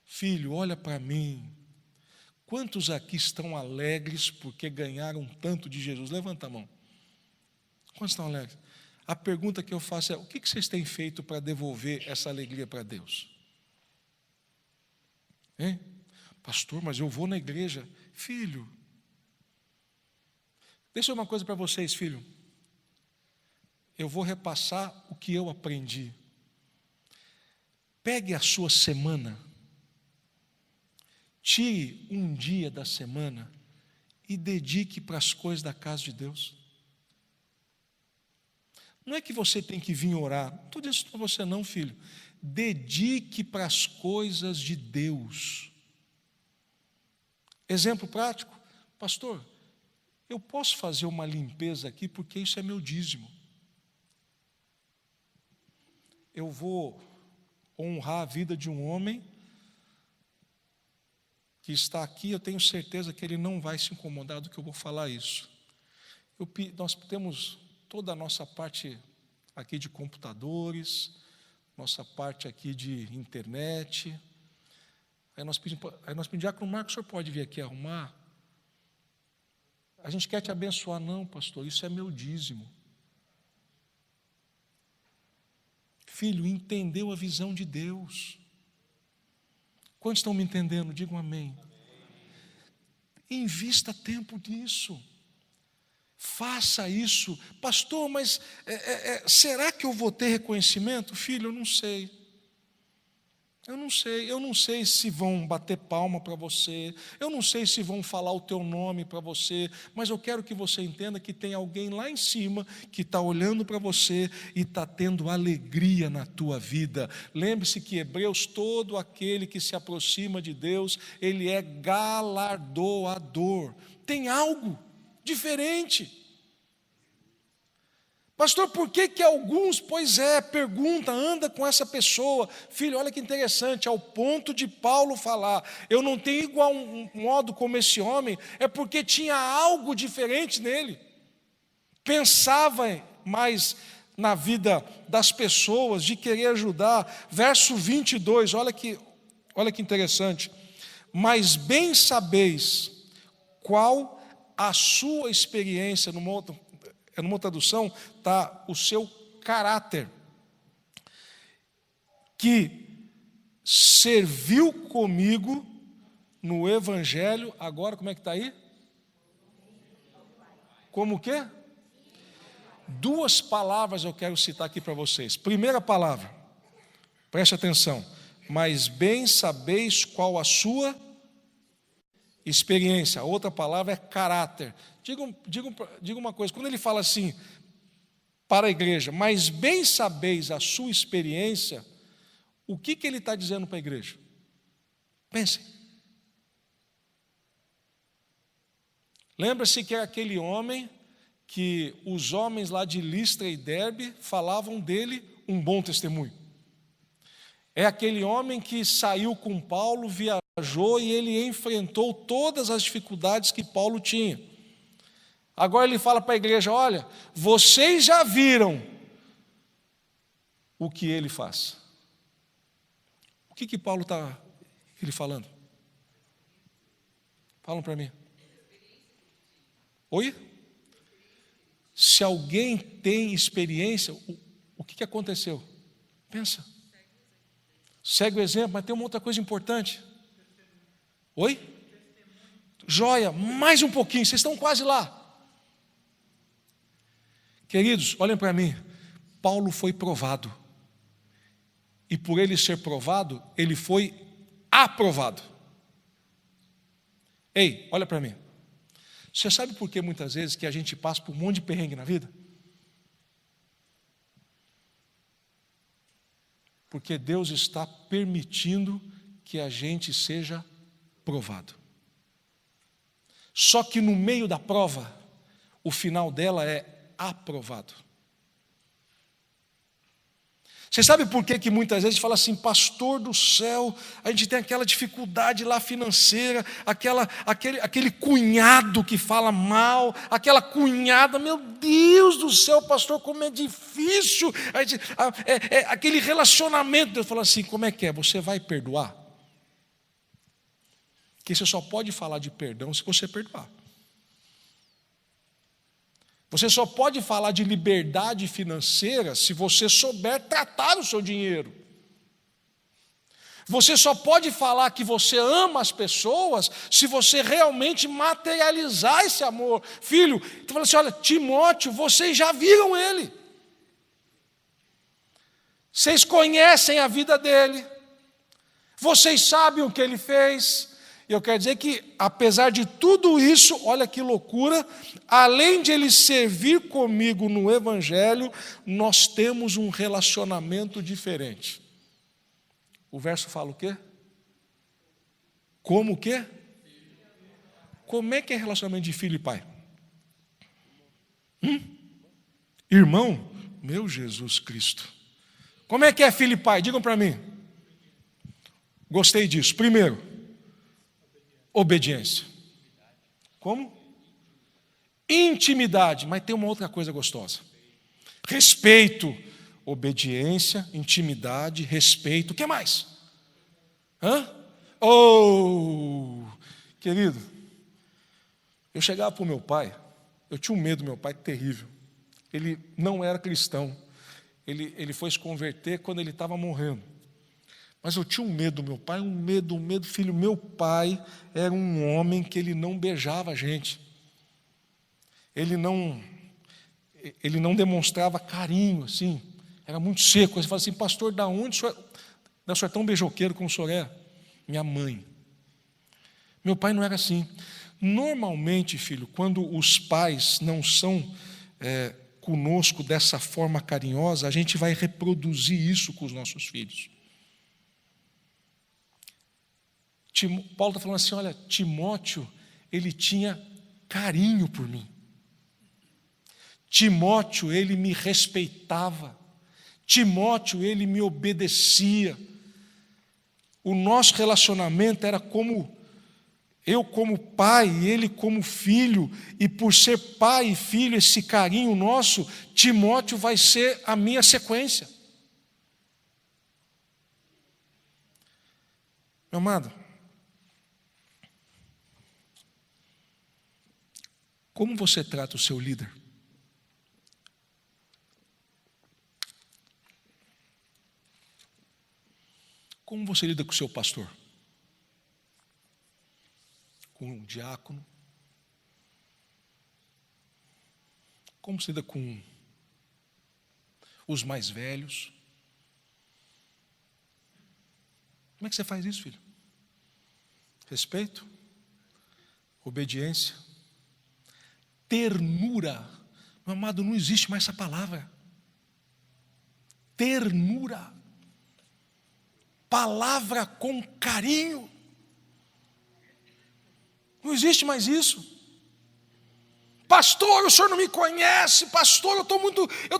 Filho, olha para mim. Quantos aqui estão alegres porque ganharam tanto de Jesus? Levanta a mão. Quantos estão alegres? A pergunta que eu faço é: o que vocês têm feito para devolver essa alegria para Deus? Hein? Pastor, mas eu vou na igreja. Filho, deixa eu uma coisa para vocês, filho. Eu vou repassar o que eu aprendi. Pegue a sua semana, tire um dia da semana e dedique para as coisas da casa de Deus. Não é que você tem que vir orar, não estou dizendo isso para você não, filho. Dedique para as coisas de Deus. Exemplo prático, pastor, eu posso fazer uma limpeza aqui porque isso é meu dízimo. Eu vou honrar a vida de um homem que está aqui, eu tenho certeza que ele não vai se incomodar do que eu vou falar isso. Nós temos toda a nossa parte aqui de computadores, nossa parte aqui de internet. Aí nós pedimos, diácono Marcos, o senhor pode vir aqui arrumar? A gente quer te abençoar. Não, pastor, isso é meu dízimo. Filho, entendeu a visão de Deus? Quantos estão me entendendo? Digam amém. Invista tempo nisso. Faça isso. Pastor, mas será que eu vou ter reconhecimento? Filho, eu não sei. Eu não sei se vão bater palma para você, eu não sei se vão falar o teu nome para você, mas eu quero que você entenda que tem alguém lá em cima que está olhando para você e está tendo alegria na tua vida. Lembre-se que Hebreus, todo aquele que se aproxima de Deus, ele é galardoador. Tem algo diferente. Pastor, por que alguns, pergunta, anda com essa pessoa? Filho, olha que interessante, ao ponto de Paulo falar, eu não tenho igual um modo como esse homem, é porque tinha algo diferente nele. Pensava mais na vida das pessoas, de querer ajudar. Verso 22, olha que interessante. Mas bem sabeis qual a sua experiência, numa tradução está o seu caráter, que serviu comigo no Evangelho. Agora, como é que está aí? Como o quê? Duas palavras eu quero citar aqui para vocês. Primeira palavra, preste atenção. Mas bem sabeis qual a sua experiência. A outra palavra é caráter. Diga uma coisa, quando ele fala assim para a igreja, mas bem sabeis a sua experiência, o que ele está dizendo para a igreja? Pensem. Lembra-se que é aquele homem que os homens lá de Listra e Derbe falavam dele um bom testemunho. É aquele homem que saiu com Paulo, viajou e ele enfrentou todas as dificuldades que Paulo tinha. Agora ele fala para a igreja, olha, vocês já viram o que ele faz. O que Paulo está falando? Falam para mim. Oi? Se alguém tem experiência, o que aconteceu? Pensa. Segue o exemplo, mas tem uma outra coisa importante. Oi? Joia, mais um pouquinho, vocês estão quase lá. Queridos, olhem para mim. Paulo foi provado. E por ele ser provado, ele foi aprovado. Ei, olha para mim. Você sabe por que muitas vezes que a gente passa por um monte de perrengue na vida? Porque Deus está permitindo que a gente seja provado. Só que no meio da prova, o final dela é aprovado. Você sabe por que muitas vezes fala assim, pastor do céu, a gente tem aquela dificuldade lá financeira, aquele cunhado que fala mal, aquela cunhada, meu Deus do céu, pastor, como é difícil, aquele relacionamento. Deus fala assim, como é que é? Você vai perdoar? Porque você só pode falar de perdão se você perdoar. Você só pode falar de liberdade financeira se você souber tratar o seu dinheiro. Você só pode falar que você ama as pessoas se você realmente materializar esse amor. Filho, tu fala assim, olha, Timóteo, vocês já viram ele. Vocês conhecem a vida dele. Vocês sabem o que ele fez. E eu quero dizer que, apesar de tudo isso, olha que loucura, além de ele servir comigo no Evangelho, nós temos um relacionamento diferente. O verso fala o quê? Como o quê? Como é que é relacionamento de filho e pai? Irmão? Meu Jesus Cristo. Como é que é filho e pai? Digam para mim. Gostei disso. Primeiro, obediência. Como? Intimidade. Mas tem uma outra coisa gostosa. Respeito. Obediência, intimidade, respeito. O que mais? Querido, eu chegava para o meu pai, eu tinha um medo do meu pai terrível. Ele não era cristão. Ele foi se converter quando ele estava morrendo. Mas eu tinha um medo do meu pai, um medo, filho. Meu pai era um homem que ele não beijava a gente. Ele não demonstrava carinho, assim. Era muito seco. Você fala assim, pastor, da onde o senhor é tão beijoqueiro como o senhor é? Minha mãe. Meu pai não era assim. Normalmente, filho, quando os pais não são conosco dessa forma carinhosa, a gente vai reproduzir isso com os nossos filhos. Paulo está falando assim, olha, Timóteo, ele tinha carinho por mim. Timóteo, ele me respeitava. Timóteo, ele me obedecia. O nosso relacionamento era como eu como pai e ele como filho, e por ser pai e filho, esse carinho nosso, Timóteo vai ser a minha sequência. Meu amado, como você trata o seu líder? Como você lida com o seu pastor? Com um diácono? Como você lida com os mais velhos? Como é que você faz isso, filho? Respeito, obediência, ternura. Meu amado, não existe mais essa palavra. Ternura. Palavra com carinho. Não existe mais isso. Pastor, o senhor não me conhece. Pastor, eu estou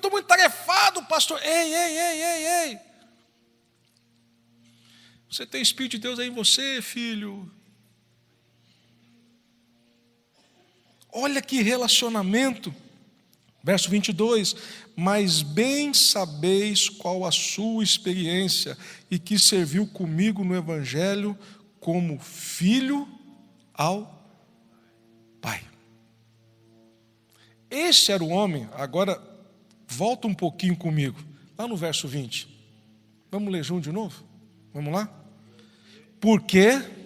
muito tarefado, pastor. Ei. Você tem Espírito de Deus aí em você, filho. Olha que relacionamento. Verso 22, mas bem sabeis qual a sua experiência e que serviu comigo no Evangelho como filho ao Pai. Esse era o homem. Agora, volta um pouquinho comigo, lá no verso 20. Vamos ler junto de novo? Vamos lá? Porque...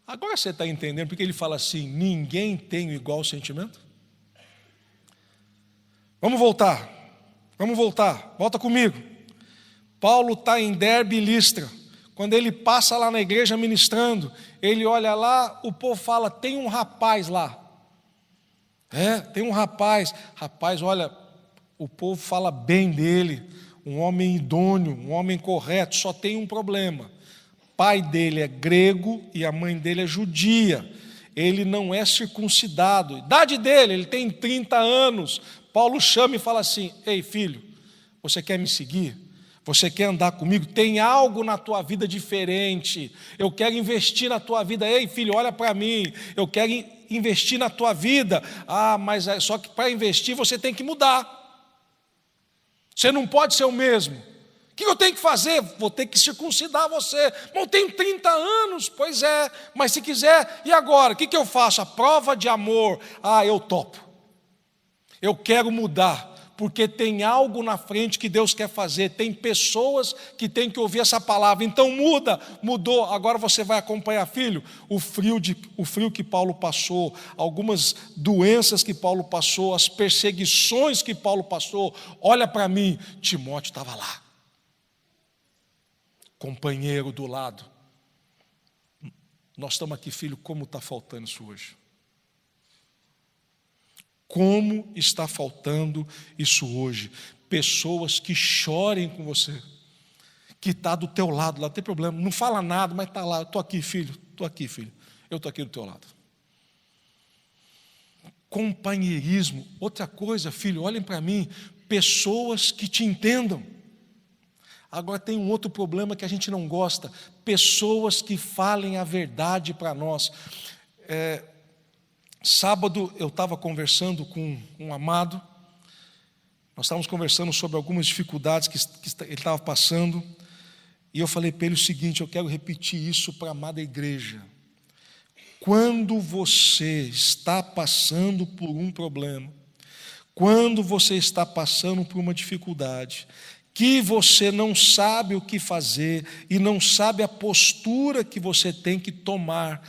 Agora você está entendendo porque ele fala assim, ninguém tem igual sentimento? Vamos voltar, volta comigo. Paulo está em Derbe e Listra. Quando ele passa lá na igreja ministrando, ele olha lá, o povo fala, tem um rapaz lá. Tem um rapaz, olha, o povo fala bem dele, um homem idôneo, um homem correto, só tem um problema. O pai dele é grego e a mãe dele é judia. Ele não é circuncidado. Idade dele, ele tem 30 anos. Paulo chama e fala assim: ei, filho, você quer me seguir? Você quer andar comigo? Tem algo na tua vida diferente. Eu quero investir na tua vida. Ei, filho, olha para mim. Eu quero investir na tua vida. Mas só que para investir você tem que mudar. Você não pode ser o mesmo. O que eu tenho que fazer? Vou ter que circuncidar você. Mas eu tenho 30 anos. Pois é, mas se quiser, e agora? O que eu faço? A prova de amor. Eu topo. Eu quero mudar. Porque tem algo na frente que Deus quer fazer, tem pessoas que têm que ouvir essa palavra, então mudou, agora você vai acompanhar, filho, o frio que Paulo passou, algumas doenças que Paulo passou, as perseguições que Paulo passou, olha para mim, Timóteo estava lá, companheiro do lado. Nós estamos aqui, filho, como está faltando isso hoje? Como está faltando isso hoje? Pessoas que chorem com você, que está do teu lado, lá não tem problema, não fala nada, mas está lá, estou aqui, filho, eu estou aqui do teu lado. Companheirismo, outra coisa, filho, olhem para mim, pessoas que te entendam. Agora tem um outro problema que a gente não gosta, pessoas que falem a verdade para nós. Sábado eu estava conversando com um amado, nós estávamos conversando sobre algumas dificuldades que ele estava passando, e eu falei para ele o seguinte: eu quero repetir isso para a amada igreja. Quando você está passando por um problema, quando você está passando por uma dificuldade, que você não sabe o que fazer e não sabe a postura que você tem que tomar,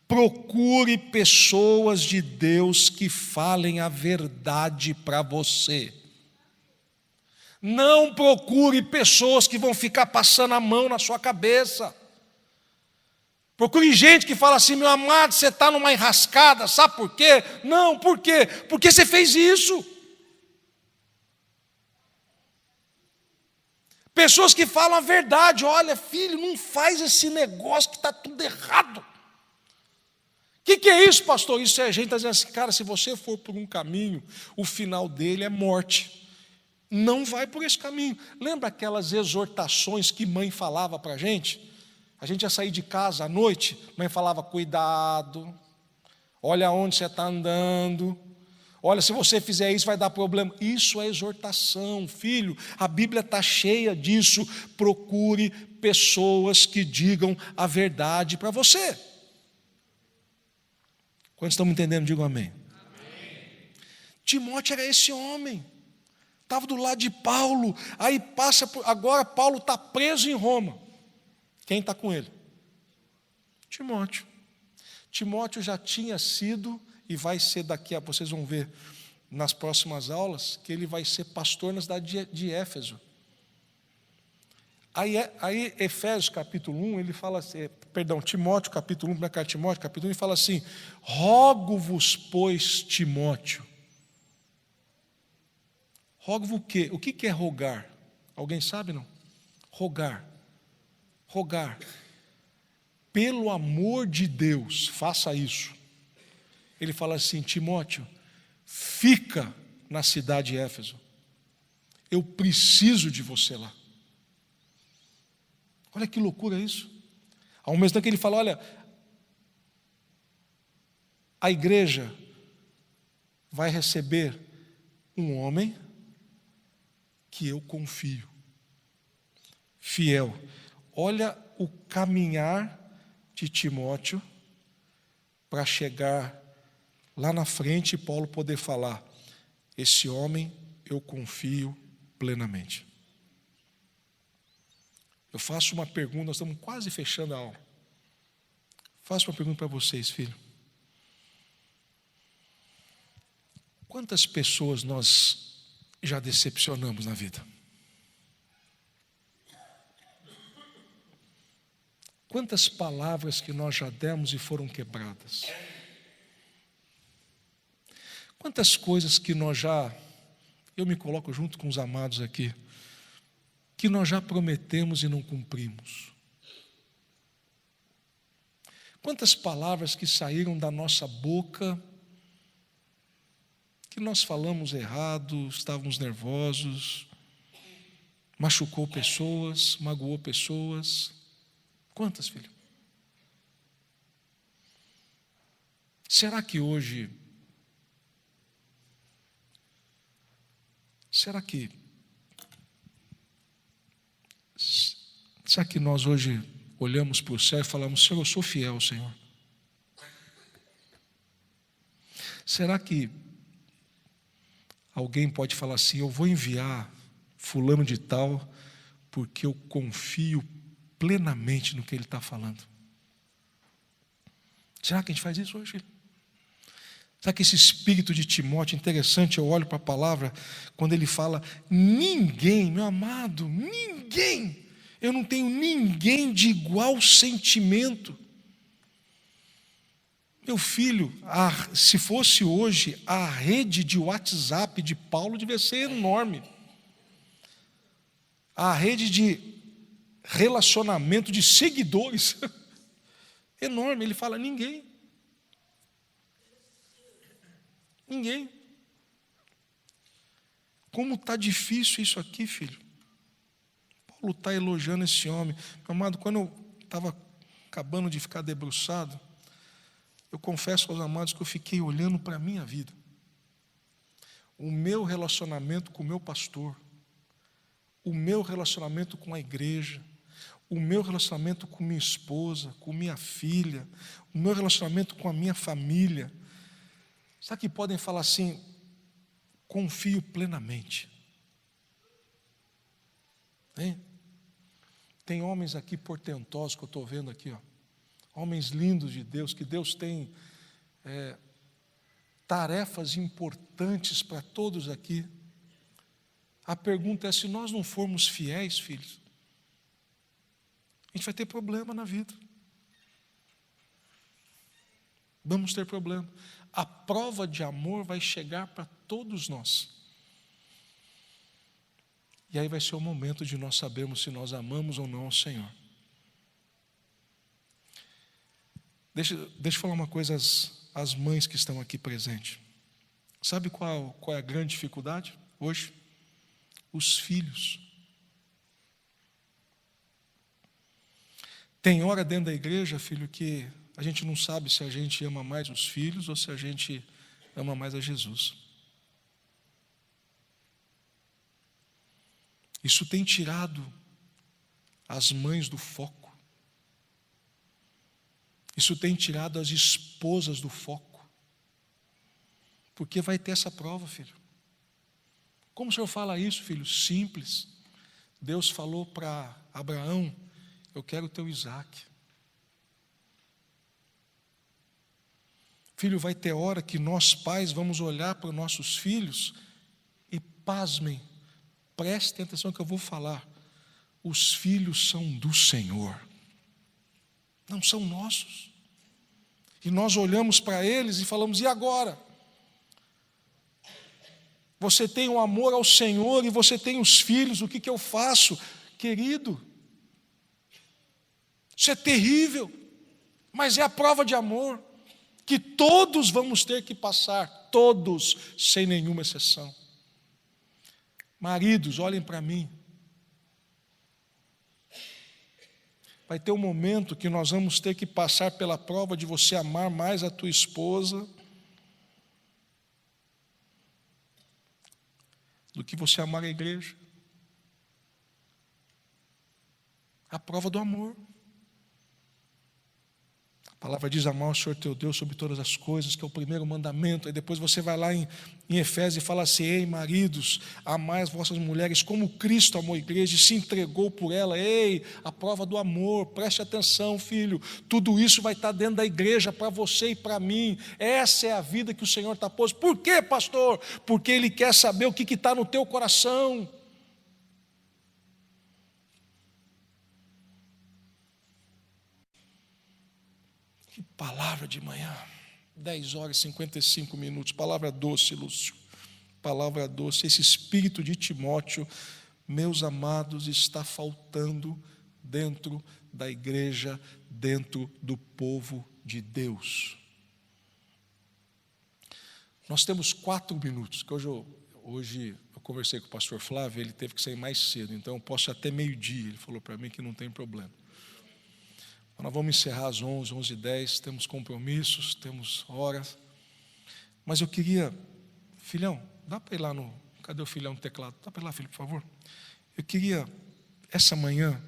procure pessoas de Deus que falem a verdade para você. Não procure pessoas que vão ficar passando a mão na sua cabeça. Procure gente que fala assim: meu amado, você está numa enrascada, sabe por quê? Não, por quê? Porque você fez isso. Pessoas que falam a verdade: olha, filho, não faz esse negócio que está tudo errado. O que é isso, pastor? Isso é a gente está dizendo assim: cara, se você for por um caminho, o final dele é morte. Não vai por esse caminho. Lembra aquelas exortações que mãe falava para a gente? A gente ia sair de casa à noite, mãe falava: cuidado, olha onde você está andando, olha, se você fizer isso vai dar problema. Isso é exortação, filho, a Bíblia está cheia disso. Procure pessoas que digam a verdade para você. Quando estamos entendendo, digam amém. Amém. Timóteo era esse homem, estava do lado de Paulo, aí agora Paulo está preso em Roma. Quem está com ele? Timóteo. Timóteo já tinha sido, e vai ser vocês vão ver nas próximas aulas, que ele vai ser pastor na cidade de Éfeso. Aí Efésios capítulo 1, ele fala assim, Timóteo capítulo 1, primeira carta de Timóteo, capítulo 1, ele fala assim: rogo-vos, pois, Timóteo. Rogo-vos o quê? O que é rogar? Alguém sabe, não? Rogar. Pelo amor de Deus, faça isso. Ele fala assim: Timóteo, fica na cidade de Éfeso. Eu preciso de você lá. Olha que loucura isso. Ao mesmo tempo que ele fala: olha, a igreja vai receber um homem que eu confio, fiel. Olha o caminhar de Timóteo para chegar lá na frente e Paulo poder falar: esse homem eu confio plenamente. Eu faço uma pergunta, nós estamos quase fechando a aula. Faço uma pergunta para vocês, filho. Quantas pessoas nós já decepcionamos na vida? Quantas palavras que nós já demos e foram quebradas? Quantas coisas que eu me coloco junto com os amados aqui, que nós já prometemos e não cumprimos. Quantas palavras que saíram da nossa boca, que nós falamos errado, estávamos nervosos, machucou pessoas, magoou pessoas. Quantas, filho? Será que nós hoje olhamos para o céu e falamos: Senhor, eu sou fiel, Senhor? Será que alguém pode falar assim: eu vou enviar fulano de tal porque eu confio plenamente no que ele está falando? Será que a gente faz isso hoje? Será que esse espírito de Timóteo, interessante, eu olho para a palavra, quando ele fala: ninguém, meu amado, ninguém, eu não tenho ninguém de igual sentimento. Meu filho, se fosse hoje, a rede de WhatsApp de Paulo devia ser enorme. A rede de relacionamento de seguidores, enorme. Ele fala: ninguém. Ninguém. Como está difícil isso aqui, filho. Paulo está elogiando esse homem. Meu amado, quando eu estava acabando de ficar debruçado, eu confesso aos amados que eu fiquei olhando para a minha vida. O meu relacionamento com o meu pastor, o meu relacionamento com a igreja, o meu relacionamento com minha esposa, com minha filha, o meu relacionamento com a minha família. Sabe que podem falar assim: confio plenamente. Hein? Tem homens aqui portentosos que eu estou vendo aqui, ó. Homens lindos de Deus, que Deus tem tarefas importantes para todos aqui. A pergunta é: se nós não formos fiéis, filhos, a gente vai ter problema na vida. Vamos ter problema. A prova de amor vai chegar para todos nós. E aí vai ser o momento de nós sabermos se nós amamos ou não ao Senhor. Deixa eu falar uma coisa às mães que estão aqui presentes. Sabe qual é a grande dificuldade hoje? Os filhos. Tem hora dentro da igreja, filho, que a gente não sabe se a gente ama mais os filhos ou se a gente ama mais a Jesus. Isso tem tirado as mães do foco. Isso tem tirado as esposas do foco. Porque vai ter essa prova, filho. Como o senhor fala isso, filho? Simples. Deus falou para Abraão: eu quero o teu Isaque. Filho, vai ter hora que nós pais vamos olhar para os nossos filhos e pasmem, prestem atenção que eu vou falar: os filhos são do Senhor, não são nossos. E nós olhamos para eles e falamos: e agora? Você tem o amor ao Senhor e você tem os filhos, o que eu faço? Querido, isso é terrível, mas é a prova de amor que todos vamos ter que passar, todos, sem nenhuma exceção. Maridos, olhem para mim. Vai ter um momento que nós vamos ter que passar pela prova de você amar mais a tua esposa do que você amar a igreja. A prova do amor. A palavra diz: amar o Senhor teu Deus sobre todas as coisas, que é o primeiro mandamento. Aí depois você vai lá em Efésios e fala assim: ei, maridos, amai as vossas mulheres como Cristo amou a igreja e se entregou por ela. Ei, a prova do amor, preste atenção, filho. Tudo isso vai estar dentro da igreja para você e para mim. Essa é a vida que o Senhor está posto. Por quê, pastor? Porque Ele quer saber o que está no teu coração. Palavra de manhã, 10 horas e 55 minutos. Palavra doce, Lúcio. Palavra doce. Esse espírito de Timóteo, meus amados, está faltando dentro da igreja, dentro do povo de Deus. Nós temos 4 minutos, que hoje eu conversei com o pastor Flávio, ele teve que sair mais cedo, então eu posso ir até meio-dia, ele falou para mim que não tem problema. Nós vamos encerrar às 11, 11h10, temos compromissos, temos horas, mas eu queria, filhão, dá para ir lá cadê o filhão no teclado? Dá para ir lá, filho, por favor? Eu queria, essa manhã,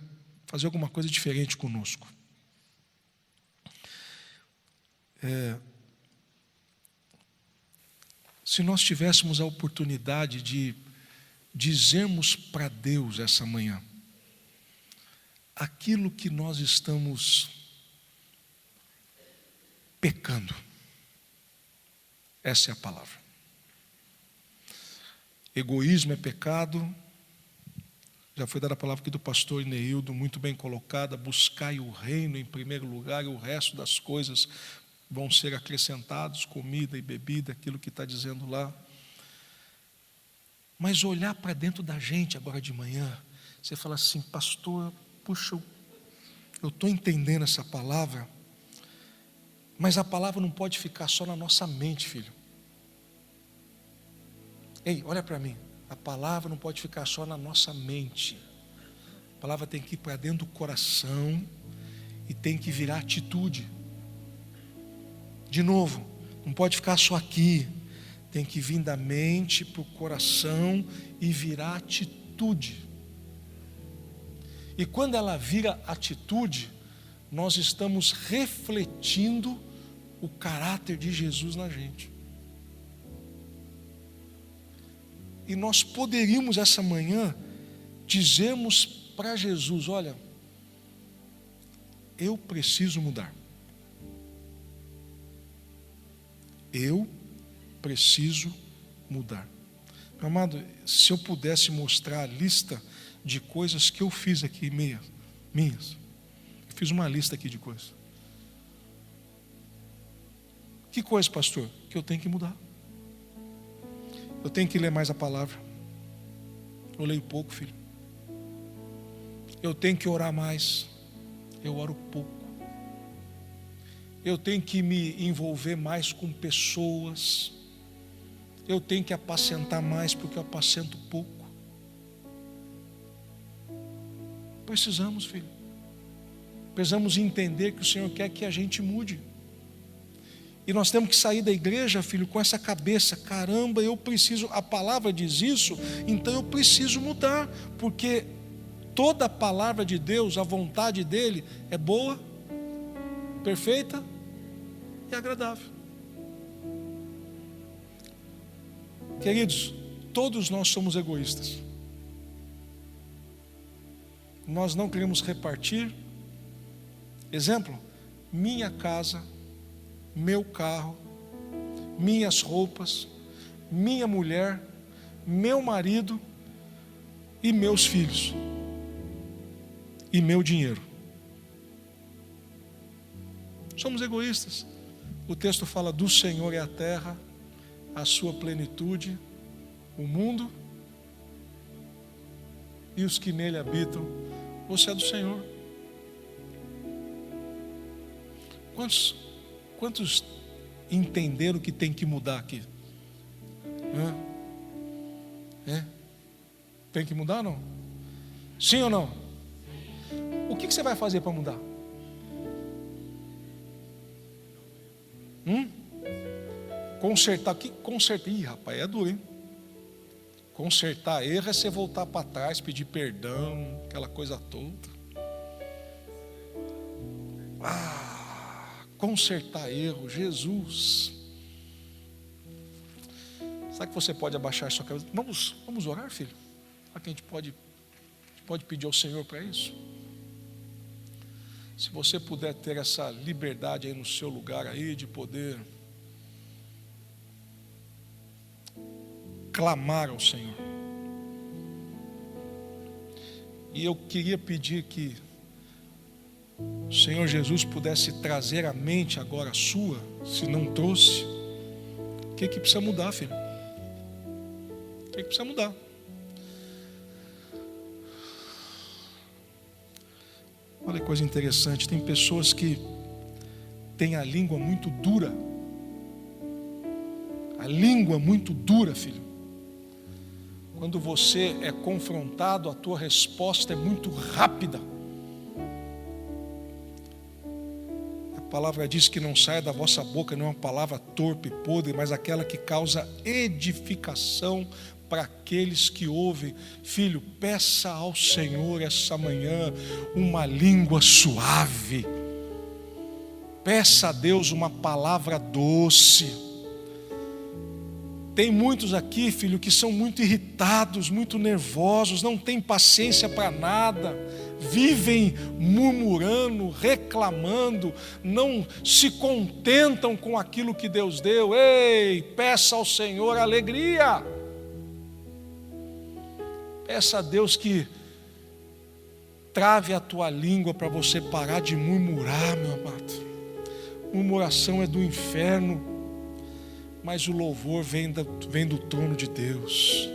fazer alguma coisa diferente conosco. Se nós tivéssemos a oportunidade de dizermos para Deus essa manhã, aquilo que nós estamos pecando, essa é a palavra. Egoísmo é pecado, já foi dada a palavra aqui do pastor Neildo, muito bem colocada, buscai o reino em primeiro lugar e o resto das coisas vão ser acrescentados, comida e bebida, aquilo que está dizendo lá. Mas olhar para dentro da gente agora de manhã, você fala assim, pastor, puxa, eu estou entendendo essa palavra, mas a palavra não pode ficar só na nossa mente, filho. Ei, olha para mim, a palavra não pode ficar só na nossa mente, a palavra tem que ir para dentro do coração e tem que virar atitude. De novo, não pode ficar só aqui, tem que vir da mente para o coração e virar atitude. E quando ela vira atitude, nós estamos refletindo o caráter de Jesus na gente. E nós poderíamos essa manhã dizermos para Jesus, olha, eu preciso mudar. Eu preciso mudar. Meu amado, se eu pudesse mostrar a lista de coisas que eu fiz aqui, minhas, eu fiz uma lista aqui de coisas. Que coisa, pastor? Que eu tenho que mudar. Eu tenho que ler mais a palavra. Eu leio pouco, filho. Eu tenho que orar mais. Eu oro pouco. Eu tenho que me envolver mais com pessoas. Eu tenho que apacentar mais, porque eu apacento pouco. Precisamos, filho. Precisamos entender que o Senhor quer que a gente mude. E nós temos que sair da igreja, filho, com essa cabeça, caramba, eu preciso, a palavra diz isso, então eu preciso mudar, porque toda a palavra de Deus, a vontade dele é boa, perfeita e agradável. Queridos, todos nós somos egoístas. Nós não queremos repartir. Exemplo, minha casa, meu carro, minhas roupas, minha mulher, meu marido e meus filhos. E meu dinheiro. Somos egoístas. O texto fala do Senhor é a terra, a sua plenitude, o mundo e os que nele habitam. Você é do Senhor. Quantos entenderam que tem que mudar aqui? Tem que mudar ou não? Sim ou não? O que você vai fazer para mudar? Consertar. Consertar. Ih, rapaz, é duro, hein? Consertar erro é você voltar para trás, pedir perdão, aquela coisa toda. Consertar erro, Jesus. Sabe que você pode abaixar a sua cabeça? Vamos orar, filho? Será que a gente pode pedir ao Senhor para isso? Se você puder ter essa liberdade aí no seu lugar aí, de poder clamar ao Senhor. E eu queria pedir que o Senhor Jesus pudesse trazer à mente agora a sua, se não trouxe, o que precisa mudar, filho? O que precisa mudar? Olha que coisa interessante, tem pessoas que têm a língua muito dura. A língua muito dura, filho. Quando você é confrontado, a tua resposta é muito rápida. A palavra diz que não saia da vossa boca não é uma palavra torpe e podre, mas aquela que causa edificação para aqueles que ouvem. Filho, peça ao Senhor essa manhã uma língua suave. Peça a Deus uma palavra doce. Tem muitos aqui, filho, que são muito irritados, muito nervosos, não têm paciência para nada, vivem murmurando, reclamando, não se contentam com aquilo que Deus deu. Ei, peça ao Senhor alegria. Peça a Deus que trave a tua língua para você parar de murmurar, meu amado. Murmuração é do inferno. Mas o louvor vem do trono de Deus.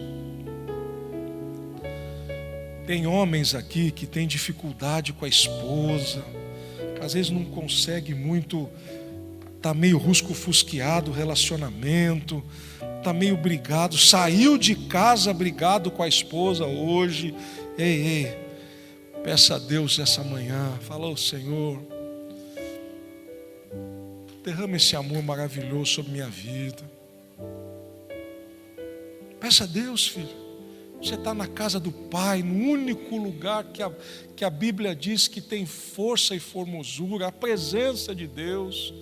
Tem homens aqui que têm dificuldade com a esposa, às vezes não consegue muito, está meio rusco-fusqueado o relacionamento, está meio brigado, saiu de casa brigado com a esposa hoje. Ei, peça a Deus essa manhã, fala ao Senhor, derrama esse amor maravilhoso sobre minha vida. Peça a Deus, filho. Você está na casa do Pai, no único lugar que a Bíblia diz que tem força e formosura, a presença de Deus.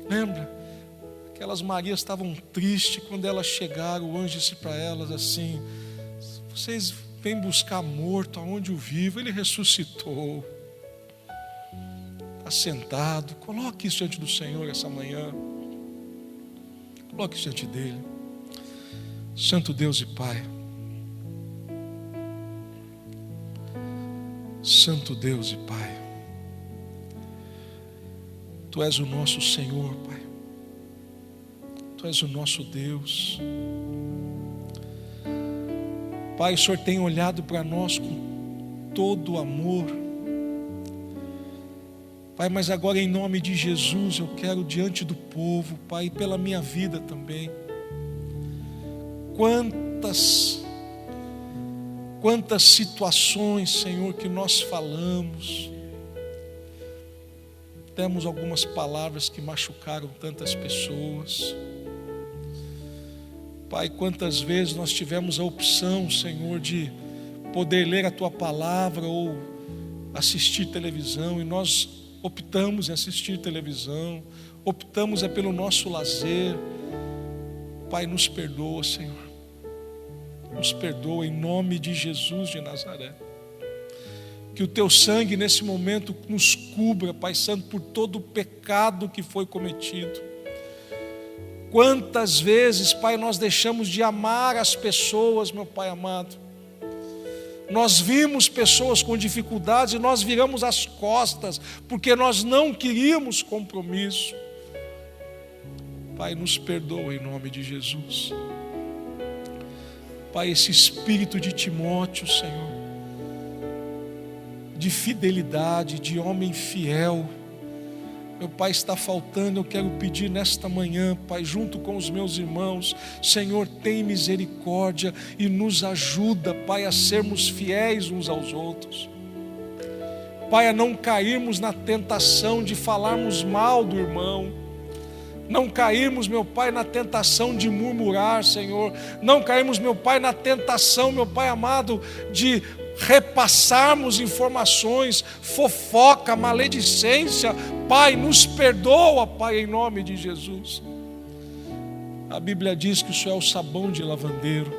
Lembra? Aquelas Marias estavam tristes quando elas chegaram, o anjo disse para elas assim: vocês vêm buscar morto aonde o vivo, ele ressuscitou. Está sentado, coloque isso diante do Senhor essa manhã. Coloque isso diante dele. Santo Deus e Pai, Santo Deus e Pai, Tu és o nosso Senhor, Pai. Tu és o nosso Deus. Pai, o Senhor tem olhado para nós com todo o amor. Pai, mas agora em nome de Jesus eu quero diante do povo, Pai, pela minha vida também. Quantas situações, Senhor, que nós falamos, temos algumas palavras que machucaram tantas pessoas. Pai, quantas vezes nós tivemos a opção, Senhor, de poder ler a Tua palavra ou assistir televisão, e nós optamos em assistir televisão, optamos pelo nosso lazer. Pai, nos perdoa, Senhor. Nos perdoa em nome de Jesus de Nazaré. Que o Teu sangue nesse momento nos cubra, Pai Santo, por todo o pecado que foi cometido. Quantas vezes, Pai, nós deixamos de amar as pessoas, meu Pai amado. Nós vimos pessoas com dificuldades e nós viramos as costas, porque nós não queríamos compromisso. Pai, nos perdoa em nome de Jesus. Pai, esse espírito de Timóteo, Senhor, de fidelidade, de homem fiel, meu Pai, está faltando. Eu quero pedir nesta manhã, Pai, junto com os meus irmãos, Senhor, tem misericórdia e nos ajuda, Pai, a sermos fiéis uns aos outros. Pai, a não cairmos na tentação de falarmos mal do irmão, não cairmos, meu Pai, na tentação de murmurar, Senhor, não cairmos, meu Pai, na tentação, meu Pai amado, de repassarmos informações, fofoca, maledicência. Pai, nos perdoa, Pai, em nome de Jesus. A Bíblia diz que o Senhor é o sabão de lavandeiro,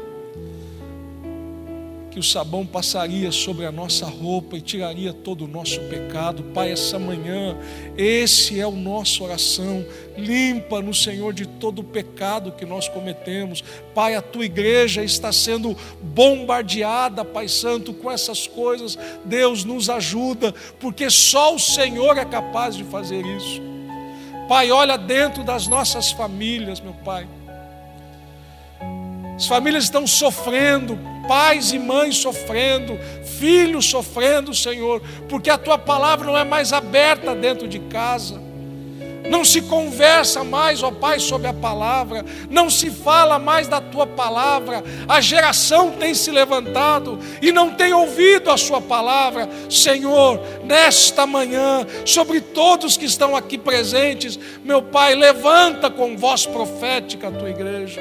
que o sabão passaria sobre a nossa roupa e tiraria todo o nosso pecado. Pai, essa manhã, esse é o nosso oração. Limpa-nos, Senhor, de todo o pecado que nós cometemos. Pai, a tua igreja está sendo bombardeada, Pai Santo, com essas coisas. Deus, nos ajuda, porque só o Senhor é capaz de fazer isso. Pai, olha dentro das nossas famílias, meu Pai. As famílias estão sofrendo, pais e mães sofrendo, filhos sofrendo, Senhor, porque a tua palavra não é mais aberta dentro de casa. Não se conversa mais, ó Pai, sobre a palavra, não se fala mais da tua palavra. A geração tem se levantado e não tem ouvido a sua palavra. Senhor, nesta manhã, sobre todos que estão aqui presentes, meu Pai, levanta com voz profética a tua igreja.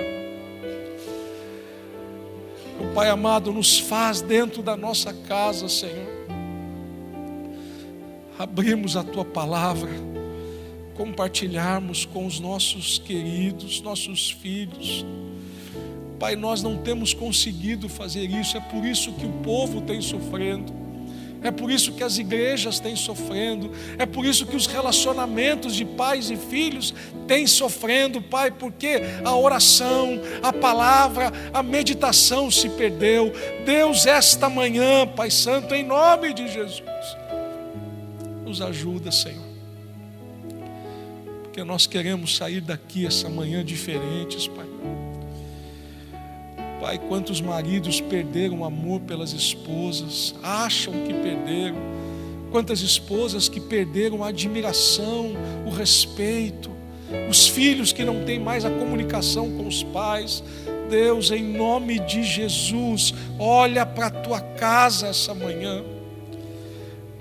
Meu Pai amado, nos faz dentro da nossa casa, Senhor, abrimos a tua palavra, compartilharmos com os nossos queridos, nossos filhos. Pai, nós não temos conseguido fazer isso, é por isso que o povo tem sofrendo, é por isso que as igrejas têm sofrendo, é por isso que os relacionamentos de pais e filhos têm sofrendo, Pai, porque a oração, a palavra, a meditação se perdeu. Deus, esta manhã, Pai Santo, em nome de Jesus, nos ajuda, Senhor, porque nós queremos sair daqui essa manhã diferentes, Pai. Pai, quantos maridos perderam o amor pelas esposas, acham que perderam. Quantas esposas que perderam a admiração, o respeito. Os filhos que não têm mais a comunicação com os pais. Deus, em nome de Jesus, olha para a tua casa essa manhã.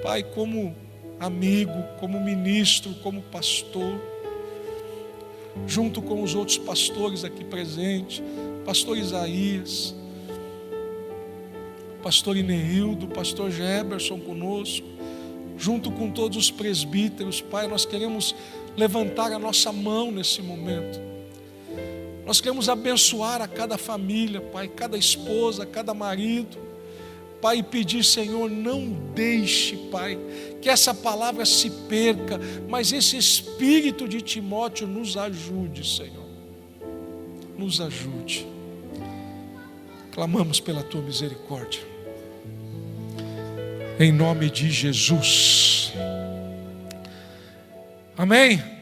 Pai, como amigo, como ministro, como pastor, junto com os outros pastores aqui presentes, pastor Isaías, pastor Ineildo, pastor Geberson conosco, junto com todos os presbíteros, Pai, nós queremos levantar a nossa mão nesse momento. Nós queremos abençoar a cada família, Pai, cada esposa, cada marido, Pai, e pedir, Senhor, não deixe, Pai, que essa palavra se perca, mas esse espírito de Timóteo nos ajude, Senhor, nos ajude. Clamamos pela tua misericórdia, em nome de Jesus, amém.